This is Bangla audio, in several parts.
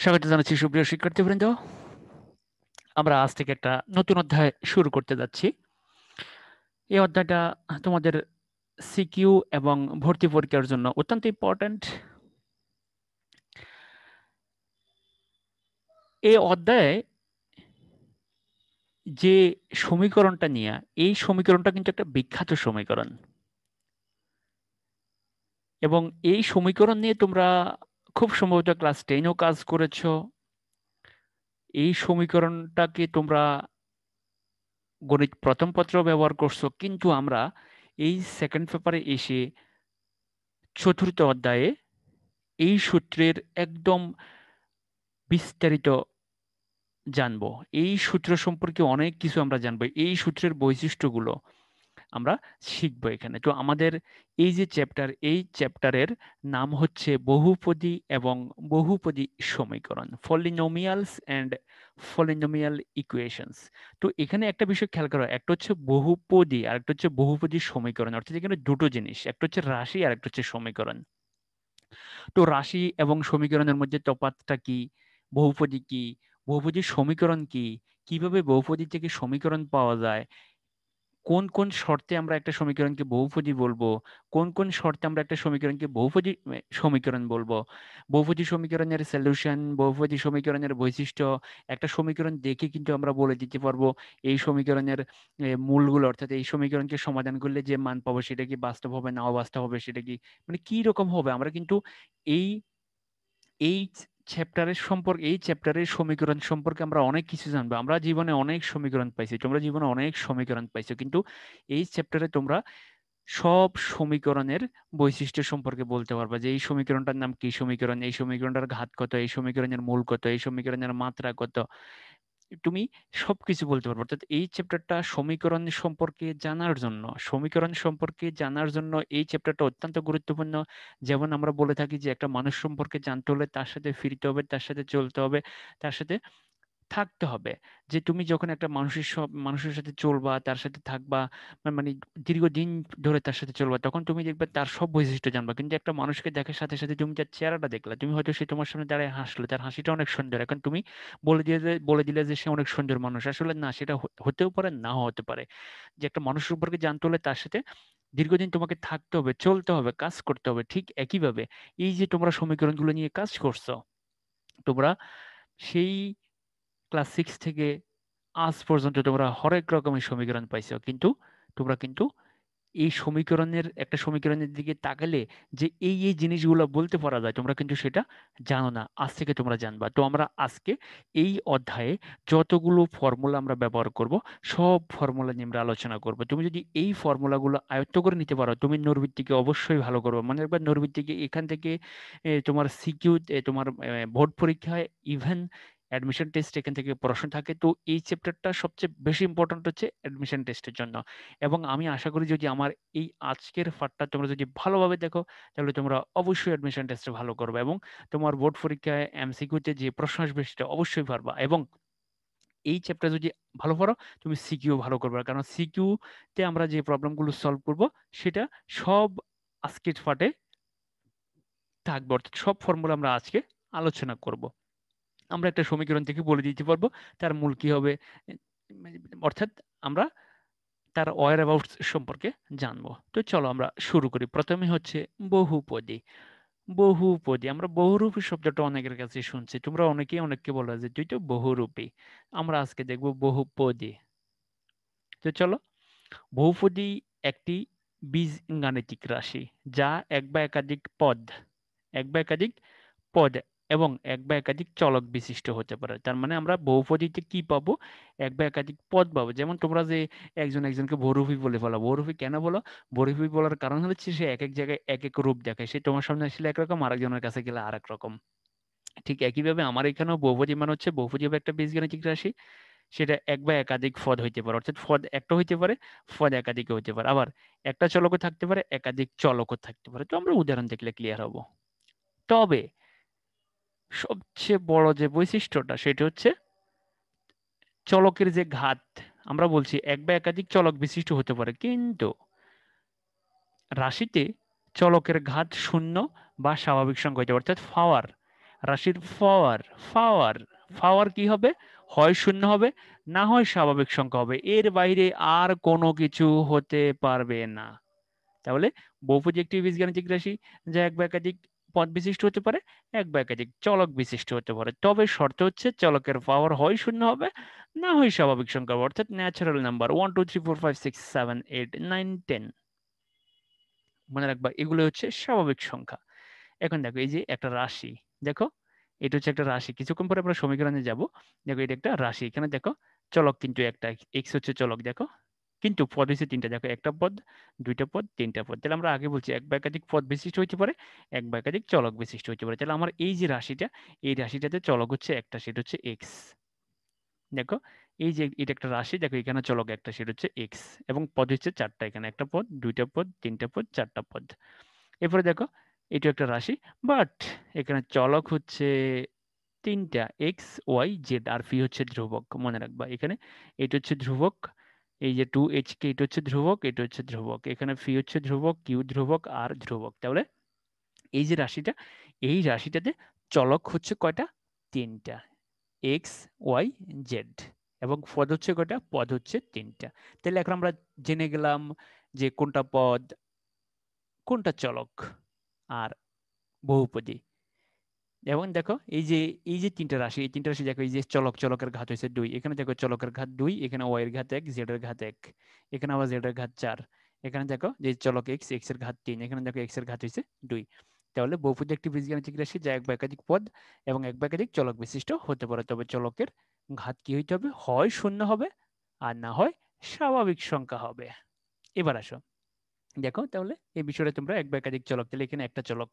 স্বাগত জানাচ্ছি সুপ্রিয় শিক্ষার্থীবৃন্দ। আমরা আজ থেকে একটা নতুন অধ্যায় শুরু করতে যাচ্ছি। এই অধ্যায়টা তোমাদের সিকিউ এবং ভর্তি পরীক্ষার জন্য অত্যন্ত ইম্পর্ট্যান্ট। এই অধ্যায়ে যে সমীকরণটা নিয়ে, এই সমীকরণটা কিন্তু একটা বিখ্যাত সমীকরণ, এবং এই সমীকরণ নিয়ে তোমরা খুব সম্ভবত ক্লাস 10ও কাজ করেছো। এই সমীকরণটাকে তোমরা গণিত প্রথম পত্র ব্যবহার করছো, কিন্তু আমরা এই সেকেন্ড পেপারে এসে চতুর্থ অধ্যায়ে এই সূত্রের একদম বিস্তারিত জানবো। এই সূত্র সম্পর্কে অনেক কিছু আমরা জানবো, এই সূত্রের বৈশিষ্ট্যগুলো আমরা শিখবো এখানে। তো আমাদের এই যে চ্যাপ্টার, এই চ্যাপ্টারের নাম হচ্ছে বহুপদী এবং বহুপদী সমীকরণ, পলিনোমিয়ালস এন্ড পলিনোমিয়াল ইকুয়েশনস। তো এখানে একটা বিষয় খেয়াল করো, একটা হচ্ছে বহুপদী আর একটা হচ্ছে বহুপদী সমীকরণ, অর্থাৎ এখানে দুটো জিনিস, একটা হচ্ছে রাশি আর একটা হচ্ছে সমীকরণ। তো রাশি এবং সমীকরণের মধ্যে তফাৎটা কি, বহুপদী কি, বহুপদী সমীকরণ কি, কিভাবে বহুপদী থেকে সমীকরণ পাওয়া যায়, কোন কোন শর্তে আমরা একটা সমীকরণকে বহুপদী বলবো, কোন কোন শর্তে আমরা একটা সমীকরণকে বহুপদী সমীকরণ বলবো, বহুপদী সমীকরণের সলিউশন, বহুপদী সমীকরণের বৈশিষ্ট্য, একটা সমীকরণ দেখে কিন্তু আমরা বলে দিতে পারবো এই সমীকরণের মূলগুলো, অর্থাৎ এই সমীকরণকে সমাধান করলে যে মান পাবো সেটা কি বাস্তব হবে না অবাস্তব হবে, সেটা কি মানে কি রকম হবে, আমরা কিন্তু এই এই এই চ্যাপ্টারের সমীকরণ সম্পর্কে আমরা অনেক কিছু জানবো। আমরা জীবনে অনেক সমীকরণ পাইছি, তোমরা জীবনে অনেক সমীকরণ পাইছো, কিন্তু এই চ্যাপ্টারে তোমরা সব সমীকরণের বৈশিষ্ট্য সম্পর্কে বলতে পারবা, যে এই সমীকরণটার নাম কি সমীকরণ, এই সমীকরণটার ঘাত কত, এই সমীকরণের মূল কত, এই সমীকরণের মাত্রা কত, তুমি সবকিছু বলতে পারবে। অর্থাৎ এই চ্যাপ্টারটা সমীকরণ সম্পর্কে জানার জন্য, সমীকরণ সম্পর্কে জানার জন্য এই চ্যাপ্টারটা অত্যন্ত গুরুত্বপূর্ণ। যেমন আমরা বলে থাকি যে একটা মানুষ সম্পর্কে জানতে হলে তার সাথে ফিরতে হবে, তার সাথে চলতে হবে, তার সাথে থাকতে হবে। যে তুমি যখন একটা মানুষের সাথে চলবা, তার সাথে থাকবা, মানে দীর্ঘদিন ধরে তার সাথে চলবা, তখন তুমি দেখবে তার সব বৈশিষ্ট্য জানবা। কিন্তু একটা মানুষকে দেখার সাথে সাথে তুমি তার চেহারাটা দেখলা, তুমি হয়তো সে তোমার সামনে দাঁড়ায় হাসলো, তার হাসিটা অনেক সুন্দর, এখন তুমি বলে দিলে যে সে অনেক সুন্দর মানুষ, আসলে না, সেটা হতেও পারে, নাও হতে পারে। যে একটা মানুষ সম্পর্কে জানতে হলে তার সাথে দীর্ঘদিন তোমাকে থাকতে হবে, চলতে হবে, কাজ করতে হবে। ঠিক একইভাবে এই যে তোমরা সমীকরণগুলো নিয়ে কাজ করছো, তোমরা সেই ক্লাস 6 থেকে আজ পর্যন্ত তোমরা হরেক রকমের সমীকরণ পাইছো, কিন্তু তোমরা কিন্তু এই একটা সমীকরণের দিকে তাকালে যে এই এই জিনিসগুলো বলতে পারা যায়, তোমরা কিন্তু সেটা জানো না। আজ থেকে তোমরা জানবা। তো আমরা আজকে এই অধ্যায়ে যতগুলো ফর্মুলা আমরা ব্যবহার করব, সব ফর্মুলা নিয়ে আমরা আলোচনা করব। তুমি যদি এই ফর্মুলাগুলো আয়ত্ত করে নিতে পারো, তুমি নৈর্ব্যক্তিকে অবশ্যই ভালো করবে। মানে একবার নৈর্ব্যক্তিকে এখান থেকে তোমার সিকিউ, তোমার বোর্ড পরীক্ষায়, ইভেন অ্যাডমিশন টেস্ট, এখান থেকে প্রশ্ন থাকে। তো এই চ্যাপ্টারটা সবচেয়ে বেশি ইম্পর্ট্যান্ট হচ্ছে অ্যাডমিশন টেস্টের জন্য। এবং আমি আশা করি যদি আমার এই আজকের পাঠটা তোমরা যদি ভালোভাবে দেখো, তাহলে তোমরা অবশ্যই অ্যাডমিশন টেস্টে ভালো করবে, এবং তোমার বোর্ড পরীক্ষায় এমসিকিউতে যে প্রশ্ন আসবে সেটা অবশ্যই পারবা। এবং এই চ্যাপ্টার যদি ভালো পড়ো, তুমি সিকিউ ভালো করবে, কারণ সিকিউ তে আমরা যে প্রবলেমগুলো সলভ করব সেটা সব আজকের পাঠে থাকবে, অর্থাৎ সব ফর্মুলা আমরা আজকে আলোচনা করব। আমরা একটা সমীকরণ থেকে বলে দিতে পারবো তার মূল কি হবে, মানে অর্থাৎ আমরা তার ওয়ার অ্যাবাউট সম্পর্কে জানবো। তো চলো আমরা শুরু করি। প্রথমে হচ্ছে বহুপদী। বহুপদী, আমরা বহুরূপী শব্দটা অনেকের কাছে শুনছি, তোমরা অনেকেই অনেককে বলা যে তুই তো বহুরূপী। আমরা আজকে দেখবো বহুপদী। তো চলো, বহুপদী একটি বীজগাণিতিক রাশি যা এক বা একাধিক পদ, এক বা একাধিক পদ এবং এক বা একাধিক চলক বিশিষ্ট হতে পারে। তার মানে আমরা বহুপদীতে কি পাবো, এক বা একাধিক পদ পাবো। যেমন তোমরা যে একজন একজনকে বহুরূপী বলে ফেলো, বহুরূপী কেন বলো, বহুরূপী বলার কারণ হচ্ছে সে এক এক জায়গায় এক এক রূপ দেখায়, সে তোমার সামনে আসলে একরকম, আরেকজনের কাছে গেলে আরেক রকম। ঠিক একইভাবে আমার এখানেও বহুপদী মানে হচ্ছে, বহুপদী হবে একটা বীজগাণিতিক রাশি, সেটা এক বা একাধিক পদ হইতে পারে, অর্থাৎ পদ একটা হইতে পারে, পদ একাধিক হইতে পারে, আবার একটা চলকও থাকতে পারে, একাধিক চলকও থাকতে পারে। তো আমরা উদাহরণ দেখলে ক্লিয়ার হব। তবে সবচেয়ে বড় যে বৈশিষ্ট্যটা সেটা হচ্ছে চলকের যে ঘাত। আমরা বলছি এক বা একাধিক চলক বিশিষ্ট হতে পারে, কিন্তু রাশিতে চলকের ঘাত শূন্য বা স্বাভাবিক সংখ্যা হতে পারে, অর্থাৎ পাওয়ার রাশির পাওয়ার, পাওয়ার, পাওয়ার কি হবে? হয় শূন্য হবে, না হয় স্বাভাবিক সংখ্যা হবে, এর বাইরে আর কোনো কিছু হতে পারবে না। তাহলে বহুপদী একটি বীজগাণিতিক রাশি যা এক বা একাধিক পদ বিশিষ্ট হতে পারে, এক বা একাধিক চলক বিশিষ্ট হতে পারে, তবে শর্ত হচ্ছে চলকের পাওয়ার হয় শূন্য হবে, না হয় স্বাভাবিক সংখ্যা হবে, অর্থাৎ ন্যাচারাল নাম্বার 1 2 3 4 5 6 7 8 9 10। মনে রাখবা এগুলো হচ্ছে স্বাভাবিক সংখ্যা। এখন দেখো এই যে একটা রাশি, দেখো এটা হচ্ছে একটা রাশি, কিছুক্ষণ পরে আমরা সমীকরণে যাব। দেখো এটা একটা রাশি, এখানে দেখো চলক কিন্তু একটা, এক্স হচ্ছে চলক, দেখো কিন্তু পদ হচ্ছে তিনটা, দেখো একটা পদ, দুইটা পদ, তিনটা পদ। তাহলে আমরা আগে বলছি এক বা একাধিক পদ বিশিষ্ট হইতে পারে, এক বা একাধিক চলক বিশিষ্ট হইতে পারে। তাহলে আমার এই যে রাশিটা, এই রাশিটাতে চলক হচ্ছে একটা, সেটা হচ্ছে এক্স। দেখো এই যে এটা একটা রাশি, দেখো এখানে চলক একটা, সেটা হচ্ছে এক্স, এবং পদ হচ্ছে চারটা, এখানে একটা পদ, দুইটা পদ, তিনটা পদ, চারটা পদ। এরপরে দেখো এটা একটা রাশি, বাট এখানে চলক হচ্ছে তিনটা, এক্স ওয়াই জেড, আর ফি হচ্ছে ধ্রুবক। মনে রাখবা এখানে এটা হচ্ছে ধ্রুবক, এই যে 2 HK এটা হচ্ছে ধ্রুবক, এটা হচ্ছে ধ্রুবক, এখানে ফি হচ্ছে ধ্রুবক, কিউ ধ্রুবক, আর ধ্রুবক। তাহলে এই যে রাশিটা, এই রাশিটাতে চলক হচ্ছে কয়টা? তিনটা, এক্স ওয়াই জেড, এবং পদ হচ্ছে কয়টা? পদ হচ্ছে তিনটা। তাহলে এখন আমরা জেনে গেলাম যে কোনটা পদ, কোনটা চলক, আর বহুপদী। এবং দেখো এই যে তিনটা রাশি, এই তিনটা রাশি দেখো, এই যে চলক, চলকের ঘাত হয়েছে 2, এখানে দেখো চলকের ঘাত 2, এখানে ওয়াই এর ঘাত 1, জেড এর ঘাত 1, এখানে আবার জেড এর ঘাত 4, এখানে দেখো যে চলক এক্স, এক্স এর ঘাত 3, এখানে দেখো এক্স এর ঘাত হয়েছে 2। তাহলে বহুপদী একটি বীজগাণিতিক রাশি যা এক বা একাধিক পদ এবং এক বা একাধিক চলক বিশিষ্ট হতে পারে, তবে চলকের ঘাত কি হইতে হবে? হয় শূন্য হবে, আর না হয় স্বাভাবিক সংখ্যা হবে। এবার আসো দেখো, তাহলে এই বিষয়টা তোমরা এক বা একাধিক চলক, তাহলে এখানে একটা চলক,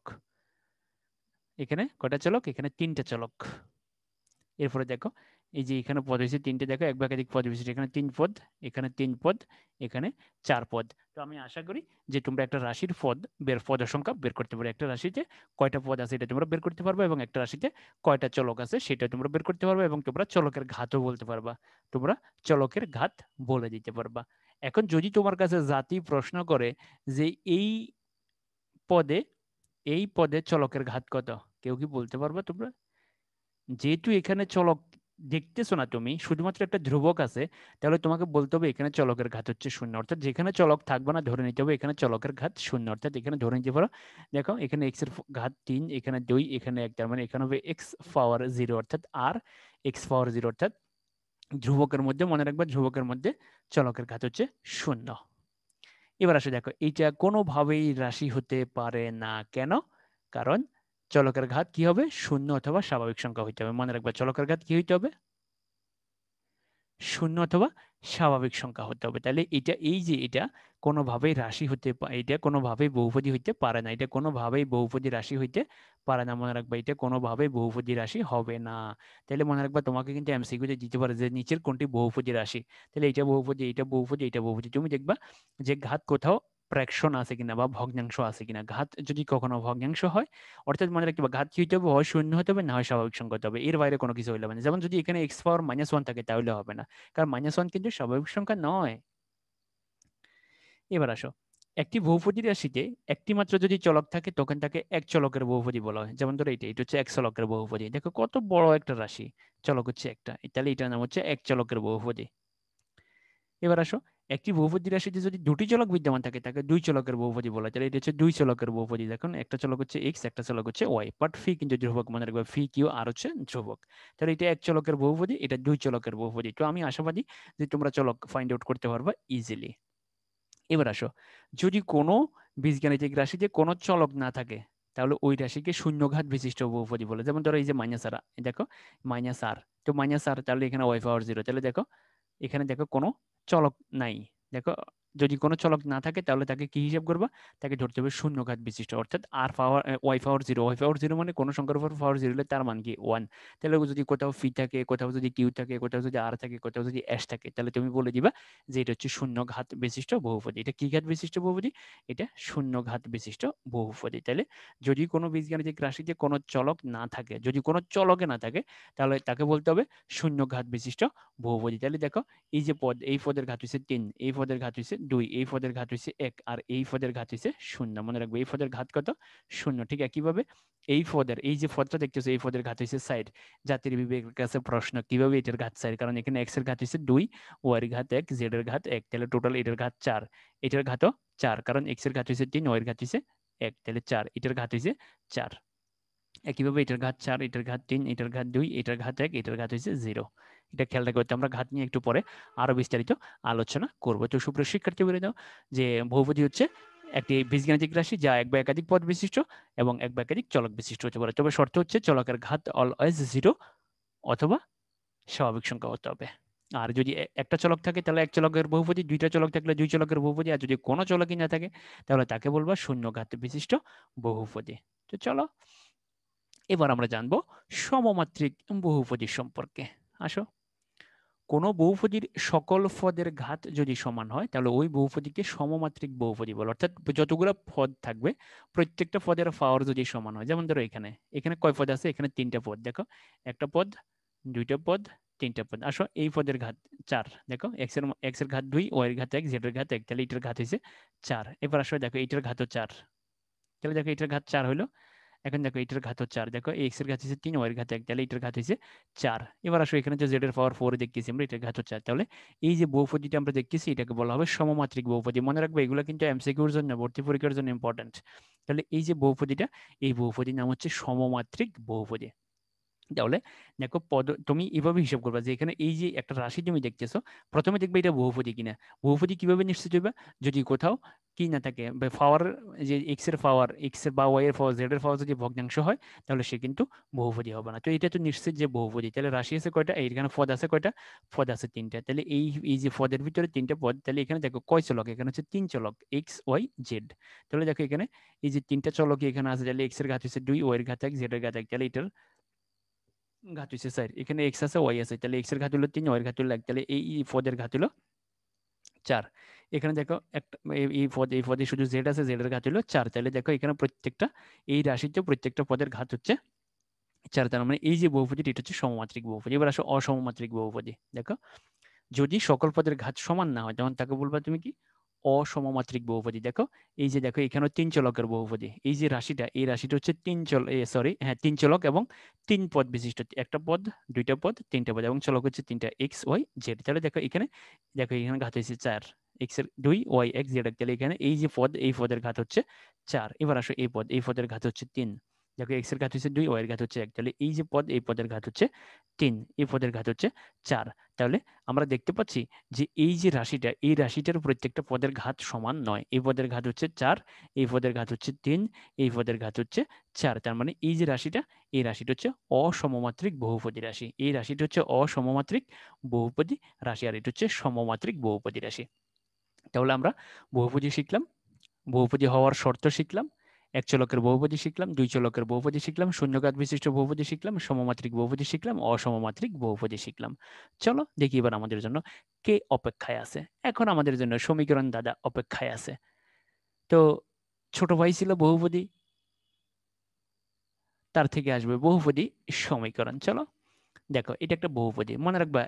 এখানে কয়টা চলক? এখানে তিনটা চলক। এরপরে দেখো এই যে এখানে পদ হয়েছে তিনটে, দেখো এক বা একাধিক পদ বিশিষ্ট, এখানে 3 পদ, এখানে 3 পদ, এখানে 4 পদ। তো আমি আশা করি যে তোমরা একটা রাশির পদের সংখ্যা বের করতে পারবে, একটা রাশিতে কয়টা পদ আছে এটা তোমরা বের করতে পারবে, এবং একটা রাশিতে কয়টা চলক আছে সেটা তোমরা বের করতে পারবে, এবং তোমরা চলকের ঘাতও বলতে পারবা, তোমরা চলকের ঘাত বলে দিতে পারবা। এখন যদি তোমার কাছে জাতি প্রশ্ন করে যে পদে এই পদে চলকের ঘাত কত, কেউ কি বলতে পারবা তোমরা? যেহেতু এখানে চলক দেখতেছো না তুমি, শুধুমাত্র একটা ধ্রুবক আছে, তাহলে তোমাকে বলতে হবে এখানে চলকের ঘাত হচ্ছে শূন্য, অর্থাৎ যেখানে চলক থাকবে না ধরে নিতে হবে এখানে চলকের ঘাত শূন্য, অর্থাৎ এখানে ধরে নিতে পারো দেখো এখানে এক্স এর ঘাত 3, এখানে 2, এখানে 1, তার মানে এখানে হবে এক্স পাওয়ার 0, অর্থাৎ আর এক্স পাওয়ার 0, অর্থাৎ ধ্রুবকের মধ্যে, মনে রাখবা ধ্রুবকের মধ্যে চলকের ঘাত হচ্ছে শূন্য। এবার আসে দেখো এইটা কোনোভাবেই রাশি হতে পারে না, কেন? কারণ চলকের ঘাত কি হবে? শূন্য অথবা স্বাভাবিক সংখ্যা হইতে হবে। মনে রাখবা চলকের ঘাত কি হইতে হবে? শূন্য অথবা স্বাভাবিক সংখ্যা হতে হবে। তাহলে এটা এই যে এটা কোনোভাবেই রাশি হতে এটা কোনোভাবেই বহুপদী হইতে পারে না, এটা কোনোভাবেই বহুপদী রাশি হইতে পারে না। মনে রাখবা এটা কোনোভাবেই বহুপদী রাশি হবে না। তাহলে মনে রাখবা তোমাকে কিন্তু এমসিকিউতে দিতে পারে যে নিচের কোনটি বহুপদী রাশি, তাহলে এটা বহুপদী, এটা বহুপদী, এটা বহুপদী। তুমি দেখবা যে ঘাত কোথাও ফ্র্যাকশন আছে কিনা বা ভগ্নাংশ আছে কিনা। ঘাত যদি কখনো ভগ্নাংশ হয়, অর্থাৎ মনে রাখবা ঘাত কি হইতে হবে? হয় শূন্য হতে হবে, না হয় স্বাভাবিক সংখ্যা হতে হবে, এর বাইরে কোনো কিছু হইলে হবে না। যেমন যদি এখানে এক্স পাওয়ার -1 থাকে তাহলে হবে না, কারণ -1 কিন্তু স্বাভাবিক সংখ্যা নয়। এবার আসো, একটি বহুপদী রাশিতে একটি মাত্র যদি চলক থাকে তখন তাকে এক চলকের বহুপদী বলা হয়। যেমন ধরো এটা হচ্ছে এক চলকের বহুপদী, দেখো কত বড় একটা রাশি, চলক হচ্ছে একটা, তাহলে এটার নাম হচ্ছে এক চলকের বহুপদী। এবার আসো, একটি বহুপদী রাশিতে যদি দুটি চলক বিদ্যমান থাকে তাকে দুই চলকের বহুপদী বলা হয়, তাহলে এটা হচ্ছে দুই চলকের বহুপদী। দেখুন একটা চলক হচ্ছে এক্স, একটা চলক হচ্ছে ওয়াই, বাট ফি কিন্তু ধ্রুবক, মনে রাখবে ফি কিউ আর হচ্ছে ধ্রুবক। তাহলে এটা এক চলকের বহুপদী, এটা দুই চলকের বহুপদী। তো আমি আশাবাদী যে তোমরা চলক ফাইন্ড আউট করতে পারবা ইজিলি। এবার আসো, যদি কোনো বীজগাণিতিক রাশিতে কোনো চলক না থাকে তাহলে ওই রাশিকে শূন্যঘাত বিশিষ্ট বহুপদী বলে। যেমন ধরো এই যে -r, দেখো -r, তো -r, তাহলে এখানে ওয়াই পাওয়ার 0, তাহলে দেখো এখানে দেখো কোনো চলক নাই। দেখো যদি কোনো চলক না থাকে তাহলে তাকে কি হিসাব করবা? তাকে ধরতে হবে শূন্যঘাত বিশিষ্ট, অর্থাৎ আর পাওয়ার ওয়াই পাওয়ার 0, ওয়াই পাওয়ার 0 মানে কোনো সংখ্যার উপর পাওয়ার 0 হলে তার মান কি 1। তাহলে যদি কোথাও ফি থাকে, কোথাও যদি কিউ থাকে, কোথাও যদি আর থাকে, কোথাও যদি এস থাকে, তাহলে তুমি বলে দিবা যে এটা হচ্ছে শূন্যঘাত বিশিষ্ট বহুপদী। এটা কি ঘাত বিশিষ্ট বহুপদী? এটা শূন্যঘাত বিশিষ্ট বহুপদী। তাহলে যদি কোনো বীজগাণিতিক রাশিতে কোনো চলক না থাকে, যদি কোনো চলকে না থাকে, তাহলে তাকে বলতে হবে শূন্যঘাত বিশিষ্ট বহুপদী। তাহলে দেখো এই যে পদ, এই পদের ঘাত হচ্ছে 3, এই পদের ঘাত হচ্ছে 2, এই পদের ঘাত হচ্ছে 1, আর এই পদের ঘাত হচ্ছে 0। মনে রাখবে এই পদের ঘাত কত? 0। ঠিক একইভাবে এই পদের, এই যে পদটা দেখতেছো এই পদের ঘাত হচ্ছে 4। জাতির বিবেকের কাছে প্রশ্ন, কিভাবে এটার ঘাত 4? কারণ এখানে x এর ঘাত হচ্ছে 2, y এর ঘাত 1, z এর ঘাত 1, তাহলে টোটাল এটার ঘাত 4। এটার ঘাতও 4, কারণ x এর ঘাত হচ্ছে 3, y এর ঘাত হচ্ছে 1, তাহলে 4, এটার ঘাত হচ্ছে 4। একইভাবে এটার ঘাত 4, এটার ঘাত 3, এটার ঘাত 2, এটার ঘাত 1, এটার ঘাত হচ্ছে 0। এটা খেয়াল রাখতে, আমরা ঘাত নিয়ে একটু পরে আরো বিস্তারিত আলোচনা করব। তো সুপ্রিয় শিক্ষার্থী বলে দাও যে বহুপদী হচ্ছে একটি বীজগাণিতিক রাশি যা এক বা একাধিক পদ বিশিষ্ট এবং এক বা একাধিক চলক বিশিষ্ট হতে পারে। তবে শর্ত হচ্ছে চলকের ঘাত অলওয়েজ 0 অথবা স্বাভাবিক সংখ্যা হতে হবে। আর যদি একটা চলক থাকে তাহলে এক চলকের বহুপদী, দুইটা চলক থাকলে দুই চলকের বহুপদী, আর যদি কোনো চলকই না থাকে তাহলে তাকে বলবা শূন্য ঘাত বিশিষ্ট বহুপদী। তো চলো এবার আমরা জানবো সমমাত্রিক বহুপদী সম্পর্কে। আসো, কোনো বহুপদীর সকল পদের ঘাত যদি সমান হয় তাহলে ওই বহুপদীকে সমমাত্রিক বহুপদী বলে। অর্থাৎ যতগুলো পদ থাকবে প্রত্যেকটা পদের পাওয়ার যদি সমান হয়। যেমন ধরো এখানে এখানে কয় পদ আছে? এখানে 3টা পদ। দেখো, একটা পদ, দুইটা পদ, 3টা পদ। আসো, এই পদের ঘাত 4। দেখো, এক্স এর ঘাত 2, ওয়াই এর ঘাত 1, জেড এর ঘাত 1, তাহলে এটার ঘাত হয়েছে 4। এবার আসো দেখো এটার ঘাতও 4, তাহলে দেখো এটার ঘাত 4 হলো। এখন দেখো এটার ঘাত 4, দেখো এক্স এর ঘাত হচ্ছে 3, ওয়াই এর ঘাত 1, তাহলে এটার ঘাত হচ্ছে 4। এবার আসো এখানে যে জেড এর পাওয়ার 4 দেখতেছি আমরা, এটার ঘাত 4। তাহলে এই যে বহুপদীটা আমরা দেখতেছি এটাকে বলা হবে সমমাত্রিক বহুপদী। মনে রাখবে এগুলো কিন্তু এমসিকিউর জন্য, ভর্তি পরীক্ষার জন্য ইম্পর্টেন্ট। তাহলে এই যে বহুপদীটা, এই বহুপদীর নাম হচ্ছে সমমাত্রিক বহুপদী। তাহলে দেখো তুমি এভাবে হিসাব করবা যে এখানে এই যে একটা রাশি তুমি দেখতেছো, প্রথমে দেখবে এটা বহুপদী কিনা। বহুপদী কিভাবে নিশ্চিত হইবা? যদি কোথাও কি না থাকে, পাওয়ার, যে এক্স এর পাওয়ার, এক্স এর বা ওয়াই এর পাওয়ার, জেড এর পাওয়ার যদি ভগ্নাংশ হয় তাহলে সে কিন্তু বহুপদী হবে না। তো এটা তো নিশ্চিত যে বহুপদী। তাহলে রাশি আছে কয়টা? এইখানে পদ আছে কয়টা? পদ আছে 3টা। তাহলে এই এই যে পদের ভিতরে 3টা পদ, তাহলে এখানে দেখো কয় চলক? এখানে হচ্ছে 3 চলক, এক্স ওয়াই জেড। তাহলে দেখো এখানে এই যে 3টা চলক এখানে আছে, তাহলে এক্স এর ঘাত হচ্ছে 2, ওয়াই এর ঘাত 1, জেড এর ঘাত 1, তাহলে এটার ঘাত হচ্ছে 4। এখানে এক্স আছে, ওয়াই আছে, তাহলে এক্স এর ঘাত হলো 3, ওয়াই এর ঘাত হলো 1, তাহলে এই পদের ঘাত হলো 4। এখানে দেখো একটা এই পদে শুধু জেড আছে, জেড এর ঘাত হলো 4। তাহলে দেখো এখানে প্রত্যেকটা এই রাশিতে প্রত্যেকটা পদের ঘাত হচ্ছে 4। তার মানে এই যে বহুপদীটি এটা হচ্ছে সমমাত্রিক বহুপদী। এবার আসো অসমমাত্রিক বহুপদী। দেখো, যদি সকল পদের ঘাত সমান না হয় তখন তাকে বলবা তুমি কি? অসমমাত্রিক বহুপদী। দেখো, এই যে দেখো এখানে 3 চলকের বহুপদী। এই যে রাশিটা, এই রাশিটা হচ্ছে 3 চলক এবং 3 পদ বিশিষ্ট। একটা পদ, দুইটা পদ, 3টা পদ, এবং চলক হচ্ছে 3টা, এক্স ওয়াই জেড। তাহলে দেখো এখানে, দেখো এখানে ঘাত হচ্ছে 4, এক্স এর 2, ওয়াই 1, জেড 1, তাহলে এখানে এই যে পদ, এই পদের ঘাত হচ্ছে 4। এবার আসো এই পদ, এই পদের ঘাত হচ্ছে 3। দেখো এক্স এর ঘাত হচ্ছে 2, ওয়াই এর ঘাত হচ্ছে 1, তাহলে এই যে পদ, এই পদের ঘাত হচ্ছে 3, এই পদের ঘাত হচ্ছে 4। তাহলে আমরা দেখতে পাচ্ছি যে এই যে রাশিটা, এই রাশিটার প্রত্যেকটা পদের ঘাত সমান নয়। এই পদের ঘাত হচ্ছে 4, এই পদের ঘাত হচ্ছে 3, এই পদের ঘাত হচ্ছে 4। তার মানে এই যে রাশিটা, এই রাশিটা হচ্ছে অসমমাত্রিক বহুপদী রাশি। এই রাশিটা হচ্ছে অসমমাত্রিক বহুপদী রাশি, আর এটা হচ্ছে সমমাত্রিক বহুপদী রাশি। তাহলে আমরা বহুপদী শিখলাম, বহুপদী হওয়ার শর্ত শিখলাম, এক চলকের বহুপদী শিখলাম, দুই চলকের বহুপদী শিখলাম, শূন্যঘাত বিশিষ্ট বহুপদী শিখলাম, সমমাত্রিক বহুপদী শিখলাম, অসমমাত্রিক বহুপদী শিখলাম। চলো দেখি এবার আমাদের জন্য কে অপেক্ষায় আছে। এখন আমাদের জন্য সমীকরণ দাদা অপেক্ষায় আছে। তো ছোট ভাই ছিল বহুপদী, তার থেকে আসবে বহুপদী সমীকরণ। চলো দেখো, এটা একটা বহুপদী। মনে রাখবা,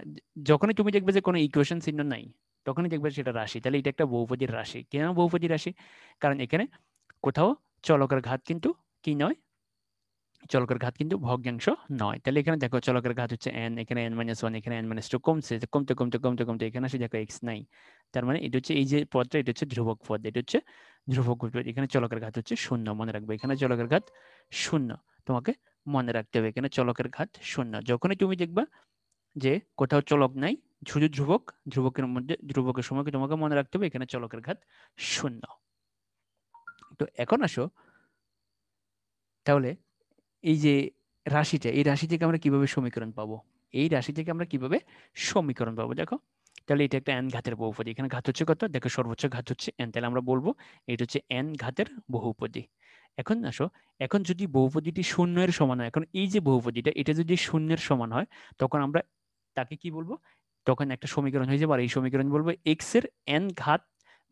যখনই তুমি দেখবে যে কোনো ইকুয়েশন চিহ্ন নাই তখনই দেখবে সেটা রাশি। তাহলে এটা একটা বহুপদীর রাশি। কেন বহুপদী রাশি? কারণ এখানে কোথাও চলকের ঘাত কিন্তু কি নয়, চলকের ঘাত কিন্তু ভগ্নাংশ নয়। তাহলে এখানে দেখো চলকের ঘাত হচ্ছে n, এখানে n-1, এখানে n-2, কমছে, কমতে কমতে কমতে কমতে এখানে আসে দেখো x নাই। তার মানে এটা হচ্ছে এই যে পদটা, এটা হচ্ছে ধ্রুবক পদ, এটা হচ্ছে ধ্রুবক পদ। এখানে চলকের ঘাত হচ্ছে 0। মনে রাখবে এখানে চলকের ঘাত 0, তোমাকে মনে রাখতে হবে এখানে চলকের ঘাত 0। যখনই তুমি দেখবা যে কোথাও চলক নাই, শুধু ধ্রুবক, ধ্রুবকের মধ্যে, ধ্রুবকের সময় তোমাকে মনে রাখতে হবে এখানে চলকের ঘাত 0। তো এখন আসো, তাহলে এই যে রাশিটা, এই রাশি থেকে আমরা কিভাবে সমীকরণ পাবো? এই রাশি থেকে আমরা কিভাবে সমীকরণ পাবো? দেখো, তাহলে এটা একটা n ঘাতের বহুপদী। এখানে ঘাত হচ্ছে কত? দেখো সর্বোচ্চ ঘাত হচ্ছে n, তাহলে আমরা বলবো এটা হচ্ছে n ঘাতের বহুপদী। এখন আসো, এখন যদি বহুপদীটি শূন্যের সমান হয়, এখন এই যে বহুপদীটা এটা যদি শূন্যের সমান হয় তখন আমরা তাকে কি বলবো? তখন একটা সমীকরণ হয়ে যাবে, আর এই সমীকরণ বলবো x এর n ঘাত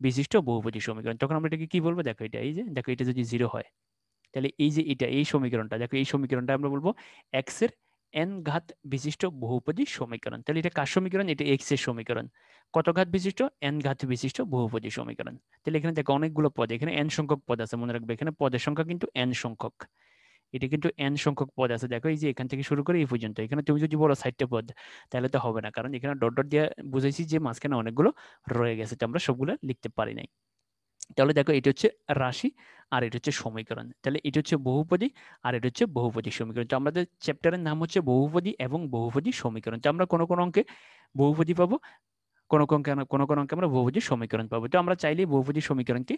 বিশিষ্ট বহুপদী সমীকরণ। তখন আমরা এটাকে কি বলবো? দেখো এটা, এই যে দেখো এটা যদি 0 হয় তাহলে এই যে এটা, এই সমীকরণটা দেখো, এই সমীকরণটা আমরা বলবো x এর n ঘাত বিশিষ্ট বহুপদী সমীকরণ। তাহলে এটা কার সমীকরণ? এটা x এর সমীকরণ। কত ঘাত বিশিষ্ট? n ঘাত বিশিষ্ট বহুপদী সমীকরণ। তাহলে এখানে দেখো অনেকগুলো পদ, এখানে n সংখ্যক পদ আছে, মনে রাখবে এখানে পদের সংখ্যা কিন্তু n সংখ্যক। এটা কিন্তু n সংখ্যক পদ আছে, দেখো এই যে এখান থেকে শুরু করে এই পর্যন্ত। এখানে তুমি যদি বলো 60টা পদ, তাহলে তো হবে না, কারণ এখানে ডট ডট দিয়ে বুঝাইছি যে মাঝখানে অনেকগুলো রয়ে গেছে, তো আমরা সবগুলো লিখতে পারি নাই। তাহলে দেখো এটা হচ্ছে রাশি আর এটা হচ্ছে সমীকরণ। তাহলে এটা হচ্ছে বহুপদী আর এটা হচ্ছে বহুপদী সমীকরণ। তো আমাদের চ্যাপ্টারের নাম হচ্ছে বহুপদী এবং বহুপদী সমীকরণ। তো আমরা কোনো কোনো অঙ্কে বহুপদী পাবো, কোনো কোনো অঙ্কে আমরা বহুপদী সমীকরণ পাবো। তো আমরা চাইলে বহুপদী সমীকরণকে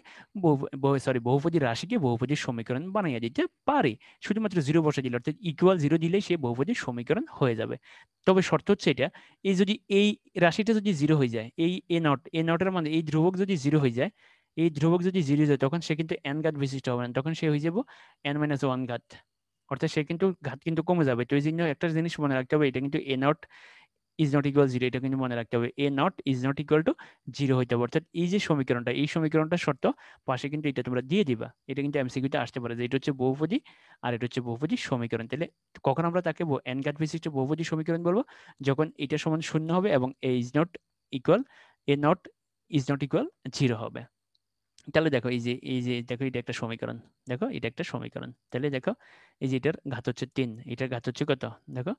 বহুপদী রাশিকে বহুপদী সমীকরণ বানিয়ে দিতে পারি, শুধুমাত্র জিরো বসে দিলে, অর্থাৎ ইকুয়াল জিরো দিলেই সে বহুপদী সমীকরণ হয়ে যাবে। তবে শর্ত হচ্ছে এটা, এই যদি এই রাশিটা যদি জিরো হয়ে যায়, এই এ নটের মানে এই ধ্রুবক যদি জিরো হয়ে যায়, এই ধ্রুবক যদি জিরো যায়, তখন সে কিন্তু n ঘাত বিশিষ্ট হবে না, তখন সে হয়ে যাব n-1 ঘাত, অর্থাৎ সে কিন্তু ঘাত কিন্তু কমে যাবে। তো এই জন্য একটা জিনিস মনে রাখতে হবে, এটা কিন্তু A nought is not equal zero, এটা কিন্তু মনে রাখতে হবে, A nought is not equal to zero হইতে হবে। অর্থাৎ এই যে সমীকরণটা, এই সমীকরণটা শর্ত পাশে কিন্তু এটা তোমরা দিয়ে দিবা, এটা কিন্তু এমসিকিউতে আসতে পারে যে এটা হচ্ছে বহুপদী আর এটা হচ্ছে বহুপদী সমীকরণ। তাহলে কখন আমরা তাকে n ঘাত বিশিষ্ট বহুপদী সমীকরণ বলবো? যখন এটা সমান শূন্য হবে এবং A is not equal, A nought is not equal zero হবে। তাহলে দেখো এই যে দেখো এটা একটা সমীকরণ, দেখো এটা একটা সমীকরণ। তাহলে দেখো এই যে এটার ঘাত হচ্ছে 3, এটার ঘাত হচ্ছে কত? দেখো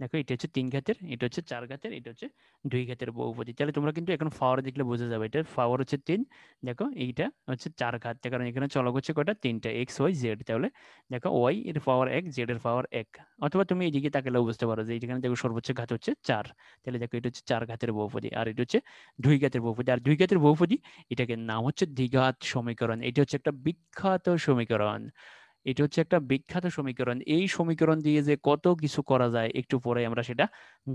দেখো এটা হচ্ছে 3 ঘাতের, এটা হচ্ছে 4 ঘাতের, এটা হচ্ছে 2 ঘাতের বহুপদী। তাহলে তোমরা কিন্তু এখন পাওয়ার দেখলে বোঝা যাবে, এটার পাওয়ার হচ্ছে 3, দেখো এইটা হচ্ছে 4 ঘাত, কারণ এখানে চলক হচ্ছে কয়টা? 3টা, এক্স ওয়াই জেড। তাহলে দেখো ওয়াই এর পাওয়ার 1, জেড এর পাওয়ার 1। অথবা তুমি এইদিকে তাকালেও বুঝতে পারো যে এখানে দেখো সর্বোচ্চ ঘাত হচ্ছে 4। তাহলে দেখো এটা হচ্ছে 4 ঘাতের বহুপদী আর এটা হচ্ছে 2 ঘাতের বহুপদী। আর 2 ঘাতের বহুপদী এটাকে নাম হচ্ছে দ্বিঘাত সমীকরণ। এটা হচ্ছে একটা বিখ্যাত সমীকরণ, এটা হচ্ছে একটা বিখ্যাত সমীকরণ। এই সমীকরণ দিয়ে যে কত কিছু করা যায় একটু পরে আমরা সেটা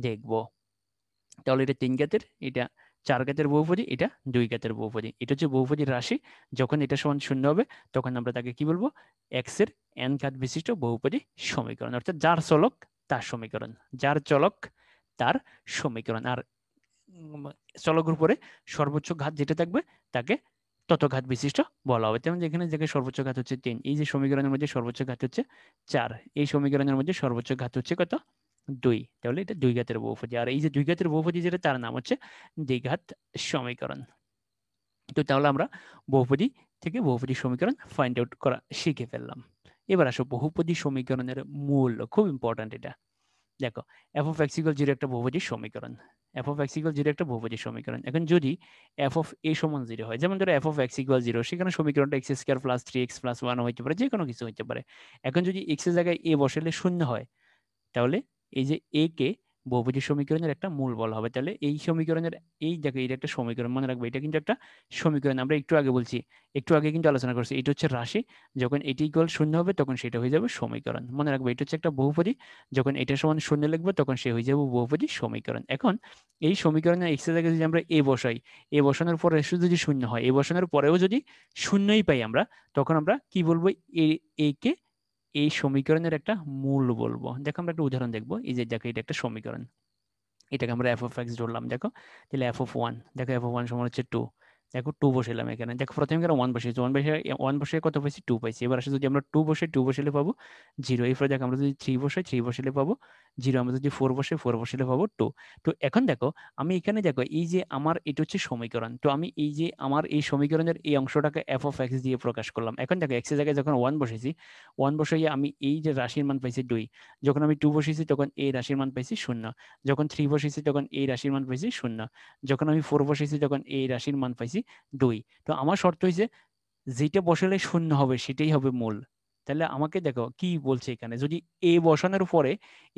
দেখব। তাহলে এটা 3 ঘাতের, এটা 4 ঘাতের বহুপদী, এটা 2 ঘাতের বহুপদী। এটা হচ্ছে বহুপদীর রাশি, যখন এটা সমান শূন্য হবে তখন আমরা তাকে কি বলবো? এক্স এর n ঘাত বিশিষ্ট বহুপদী সমীকরণ, অর্থাৎ যার চলক তার সমীকরণ, যার চলক তার সমীকরণ। আর উম, চলকের উপরে সর্বোচ্চ ঘাত যেটা থাকবে তাকে তত ঘাত বিশিষ্ট বলা হবে। তেমন যেখানে যেখানে সর্বোচ্চ ঘাত হচ্ছে 3, এই যে সমীকরণের মধ্যে সর্বোচ্চ ঘাত হচ্ছে 4, এই সমীকরণের মধ্যে সর্বোচ্চ ঘাত হচ্ছে কত? 2। তাহলে এটা 2 ঘাতের বহুপদী। আর এই যে 2 ঘাতের বহুপদী যেটা, তার নাম হচ্ছে দ্বিঘাত সমীকরণ। তো তাহলে আমরা বহুপদী থেকে বহুপদী সমীকরণ ফাইন্ড আউট করা শিখে ফেললাম। এবার আসো বহুপদী সমীকরণের মূল, খুব ইম্পর্ট্যান্ট এটা। দেখো F of x equal zero একটা বহুপদী সমীকরণ, F of x equal zero একটা বহুপদী সমীকরণ। এখন যদি এফ অফ এ সমান জিরো হয়, যেমন ধরো F of x equal zero, সেখানে সমীকরণটা x square plus 3x plus 1 হইতে পারে, যে কোনো কিছু হইতে পারে। এখন যদি এক্স এর জায়গায় এ বসালে শূন্য হয়, তাহলে এই যে এ কে বহুপদী সমীকরণের একটা মূল বলা হবে। তাহলে এই সমীকরণের, এই দেখো এটা একটা সমীকরণ, মনে রাখবে এটা কিন্তু একটা সমীকরণ। আমরা একটু আগে বলছি, একটু আগে কিন্তু আলোচনা করছি, এটা হচ্ছে রাশি, যখন এটি ইকুয়াল শূন্য হবে তখন সেটা হয়ে যাবে সমীকরণ। মনে রাখবে এটা হচ্ছে একটা বহুপদী, যখন এটা সমান শূন্য লিখবো তখন সে হয়ে যাবে বহুপদী সমীকরণ। এখন এই সমীকরণের এক্স এর জায়গায় যদি আমরা এ বসাই, এ বসানোর পরে যদি শূন্য হয়, এ বসানোর পরেও যদি শূন্যই পাই আমরা, তখন আমরা কি বলবো? এ, এ কে এই সমীকরণের একটা মূল বলবো। দেখো আমরা একটা উদাহরণ দেখবো, এই যে দেখো এটা একটা সমীকরণ, এটাকে আমরা এফ অফ এক্স ধরলাম। দেখো তাহলে এফ অফ ওয়ান, দেখো এফ অফ ওয়ান সমান হচ্ছে 2। দেখো 2 বসাইলাম এখানে, দেখো প্রথমে এখানে 1 বসিয়েছি, 1 বসে কত পাইছি? 2 পাইছি। এবার আসলে যদি আমরা 2 বসে 2 বসাইলে পাবো 0। এরপরে দেখো আমরা যদি 3 বসাই 3 বসাইলে পাবো 0। আমরা যদি 4 বসে 4 বসাইলে পাবো 2। তো এখন দেখো আমি এখানে দেখো এই যে আমার এটা হচ্ছে সমীকরণ, তো আমি এই যে আমার এই সমীকরণের এই অংশটাকে এফ অফ এক্স দিয়ে প্রকাশ করলাম। এখন দেখো এক্স এর জায়গায় যখন 1 বসেছি, 1 বসাইয়ে আমি এই যে রাশির মান পাইছি 2, যখন আমি 2 বসেছি তখন এই রাশির মান পাইছি 0, যখন 3 বসেছি তখন এই রাশির মান পাইছি 0, যখন আমি 4 বসেছি তখন এই রাশির মান পাইছি 2। তো আমার শর্ত হয়েছে যেটা বসালে 0 হবে সেটাই হবে মূল। তাহলে আমাকে দেখো কি বলছে এখানে, যদি এ বসানোর পরে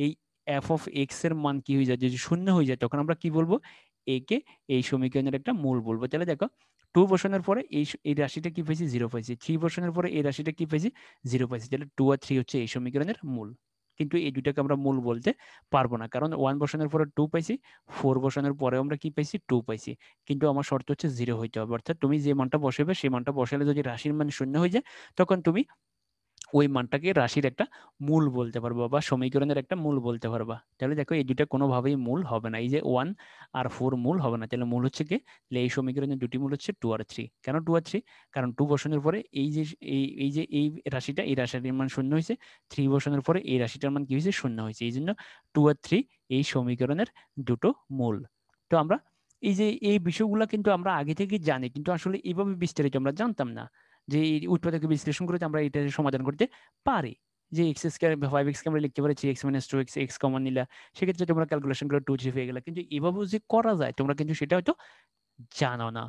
এই এফ অফ এক্স এর মান কি হয়ে যায়? যদি 0 হয়ে যায় তখন আমরা কি বলবো? এ কে এই সমীকরণের একটা মূল বলবো। তাহলে দেখো 2 বসানোর পরে এই রাশিটা কি পাইছি? 0 পাইছি। 3 বসানোর পরে এই রাশিটা কি পাইছি? 0 পাইছি। তাহলে 2 আর 3 হচ্ছে এই সমীকরণের মূল। কিন্তু এই দুটাকে আমরা মূল বলতে পারবো না, কারণ 1 বসানোর পরে 2 পাইছি, 4 বসানোর পরেও আমরা কি পাইছি? 2 পাইছি। কিন্তু আমার শর্ত হচ্ছে 0 হইতে হবে, অর্থাৎ তুমি যে মানটা বসাবে সেই মানটা বসালে যদি রাশির মান 0 হয়ে যায় তখন তুমি ওই মানটাকে রাশির একটা মূল বলতে পারবো বা সমীকরণের একটা মূল বলতে পারবা। তাহলে দেখো এই দুটা কোনোভাবেই মূল হবে না, এই যে 1 আর 4 মূল হবে না। তাহলে মূল হচ্ছে কি, তাহলে এই সমীকরণের দুটি মূল হচ্ছে 2 আর 3। কেন 2 আর 3? কারণ 2 বসানোর পরে এই রাশিটা, এই রাশিটার মান শূন্য হয়েছে, 3 বসানোর পরে এই রাশিটার মান কি হয়েছে, শূন্য হয়েছে। এই জন্য 2 আর 3 এই সমীকরণের দুটো মূল। তো আমরা এই যে এই বিষয়গুলো কিন্তু আমরা আগে থেকে জানি, কিন্তু আসলে এইভাবে বিস্তারিত আমরা জানতাম না যে এই উৎপাদকে বিশ্লেষণ করে আমরা এটা সমাধান করতে পারি। যে এক্স স্কয়ার 5x কে আমরা লিখতে পারি 3x - 2x, এক্স কমন নিলা, সেক্ষেত্রে তোমরা ক্যালকুলেশন করে 2 3 পেয়ে গেলা। কিন্তু এভাবেও যে করা যায় তোমরা কিন্তু সেটা হয়তো জানো না।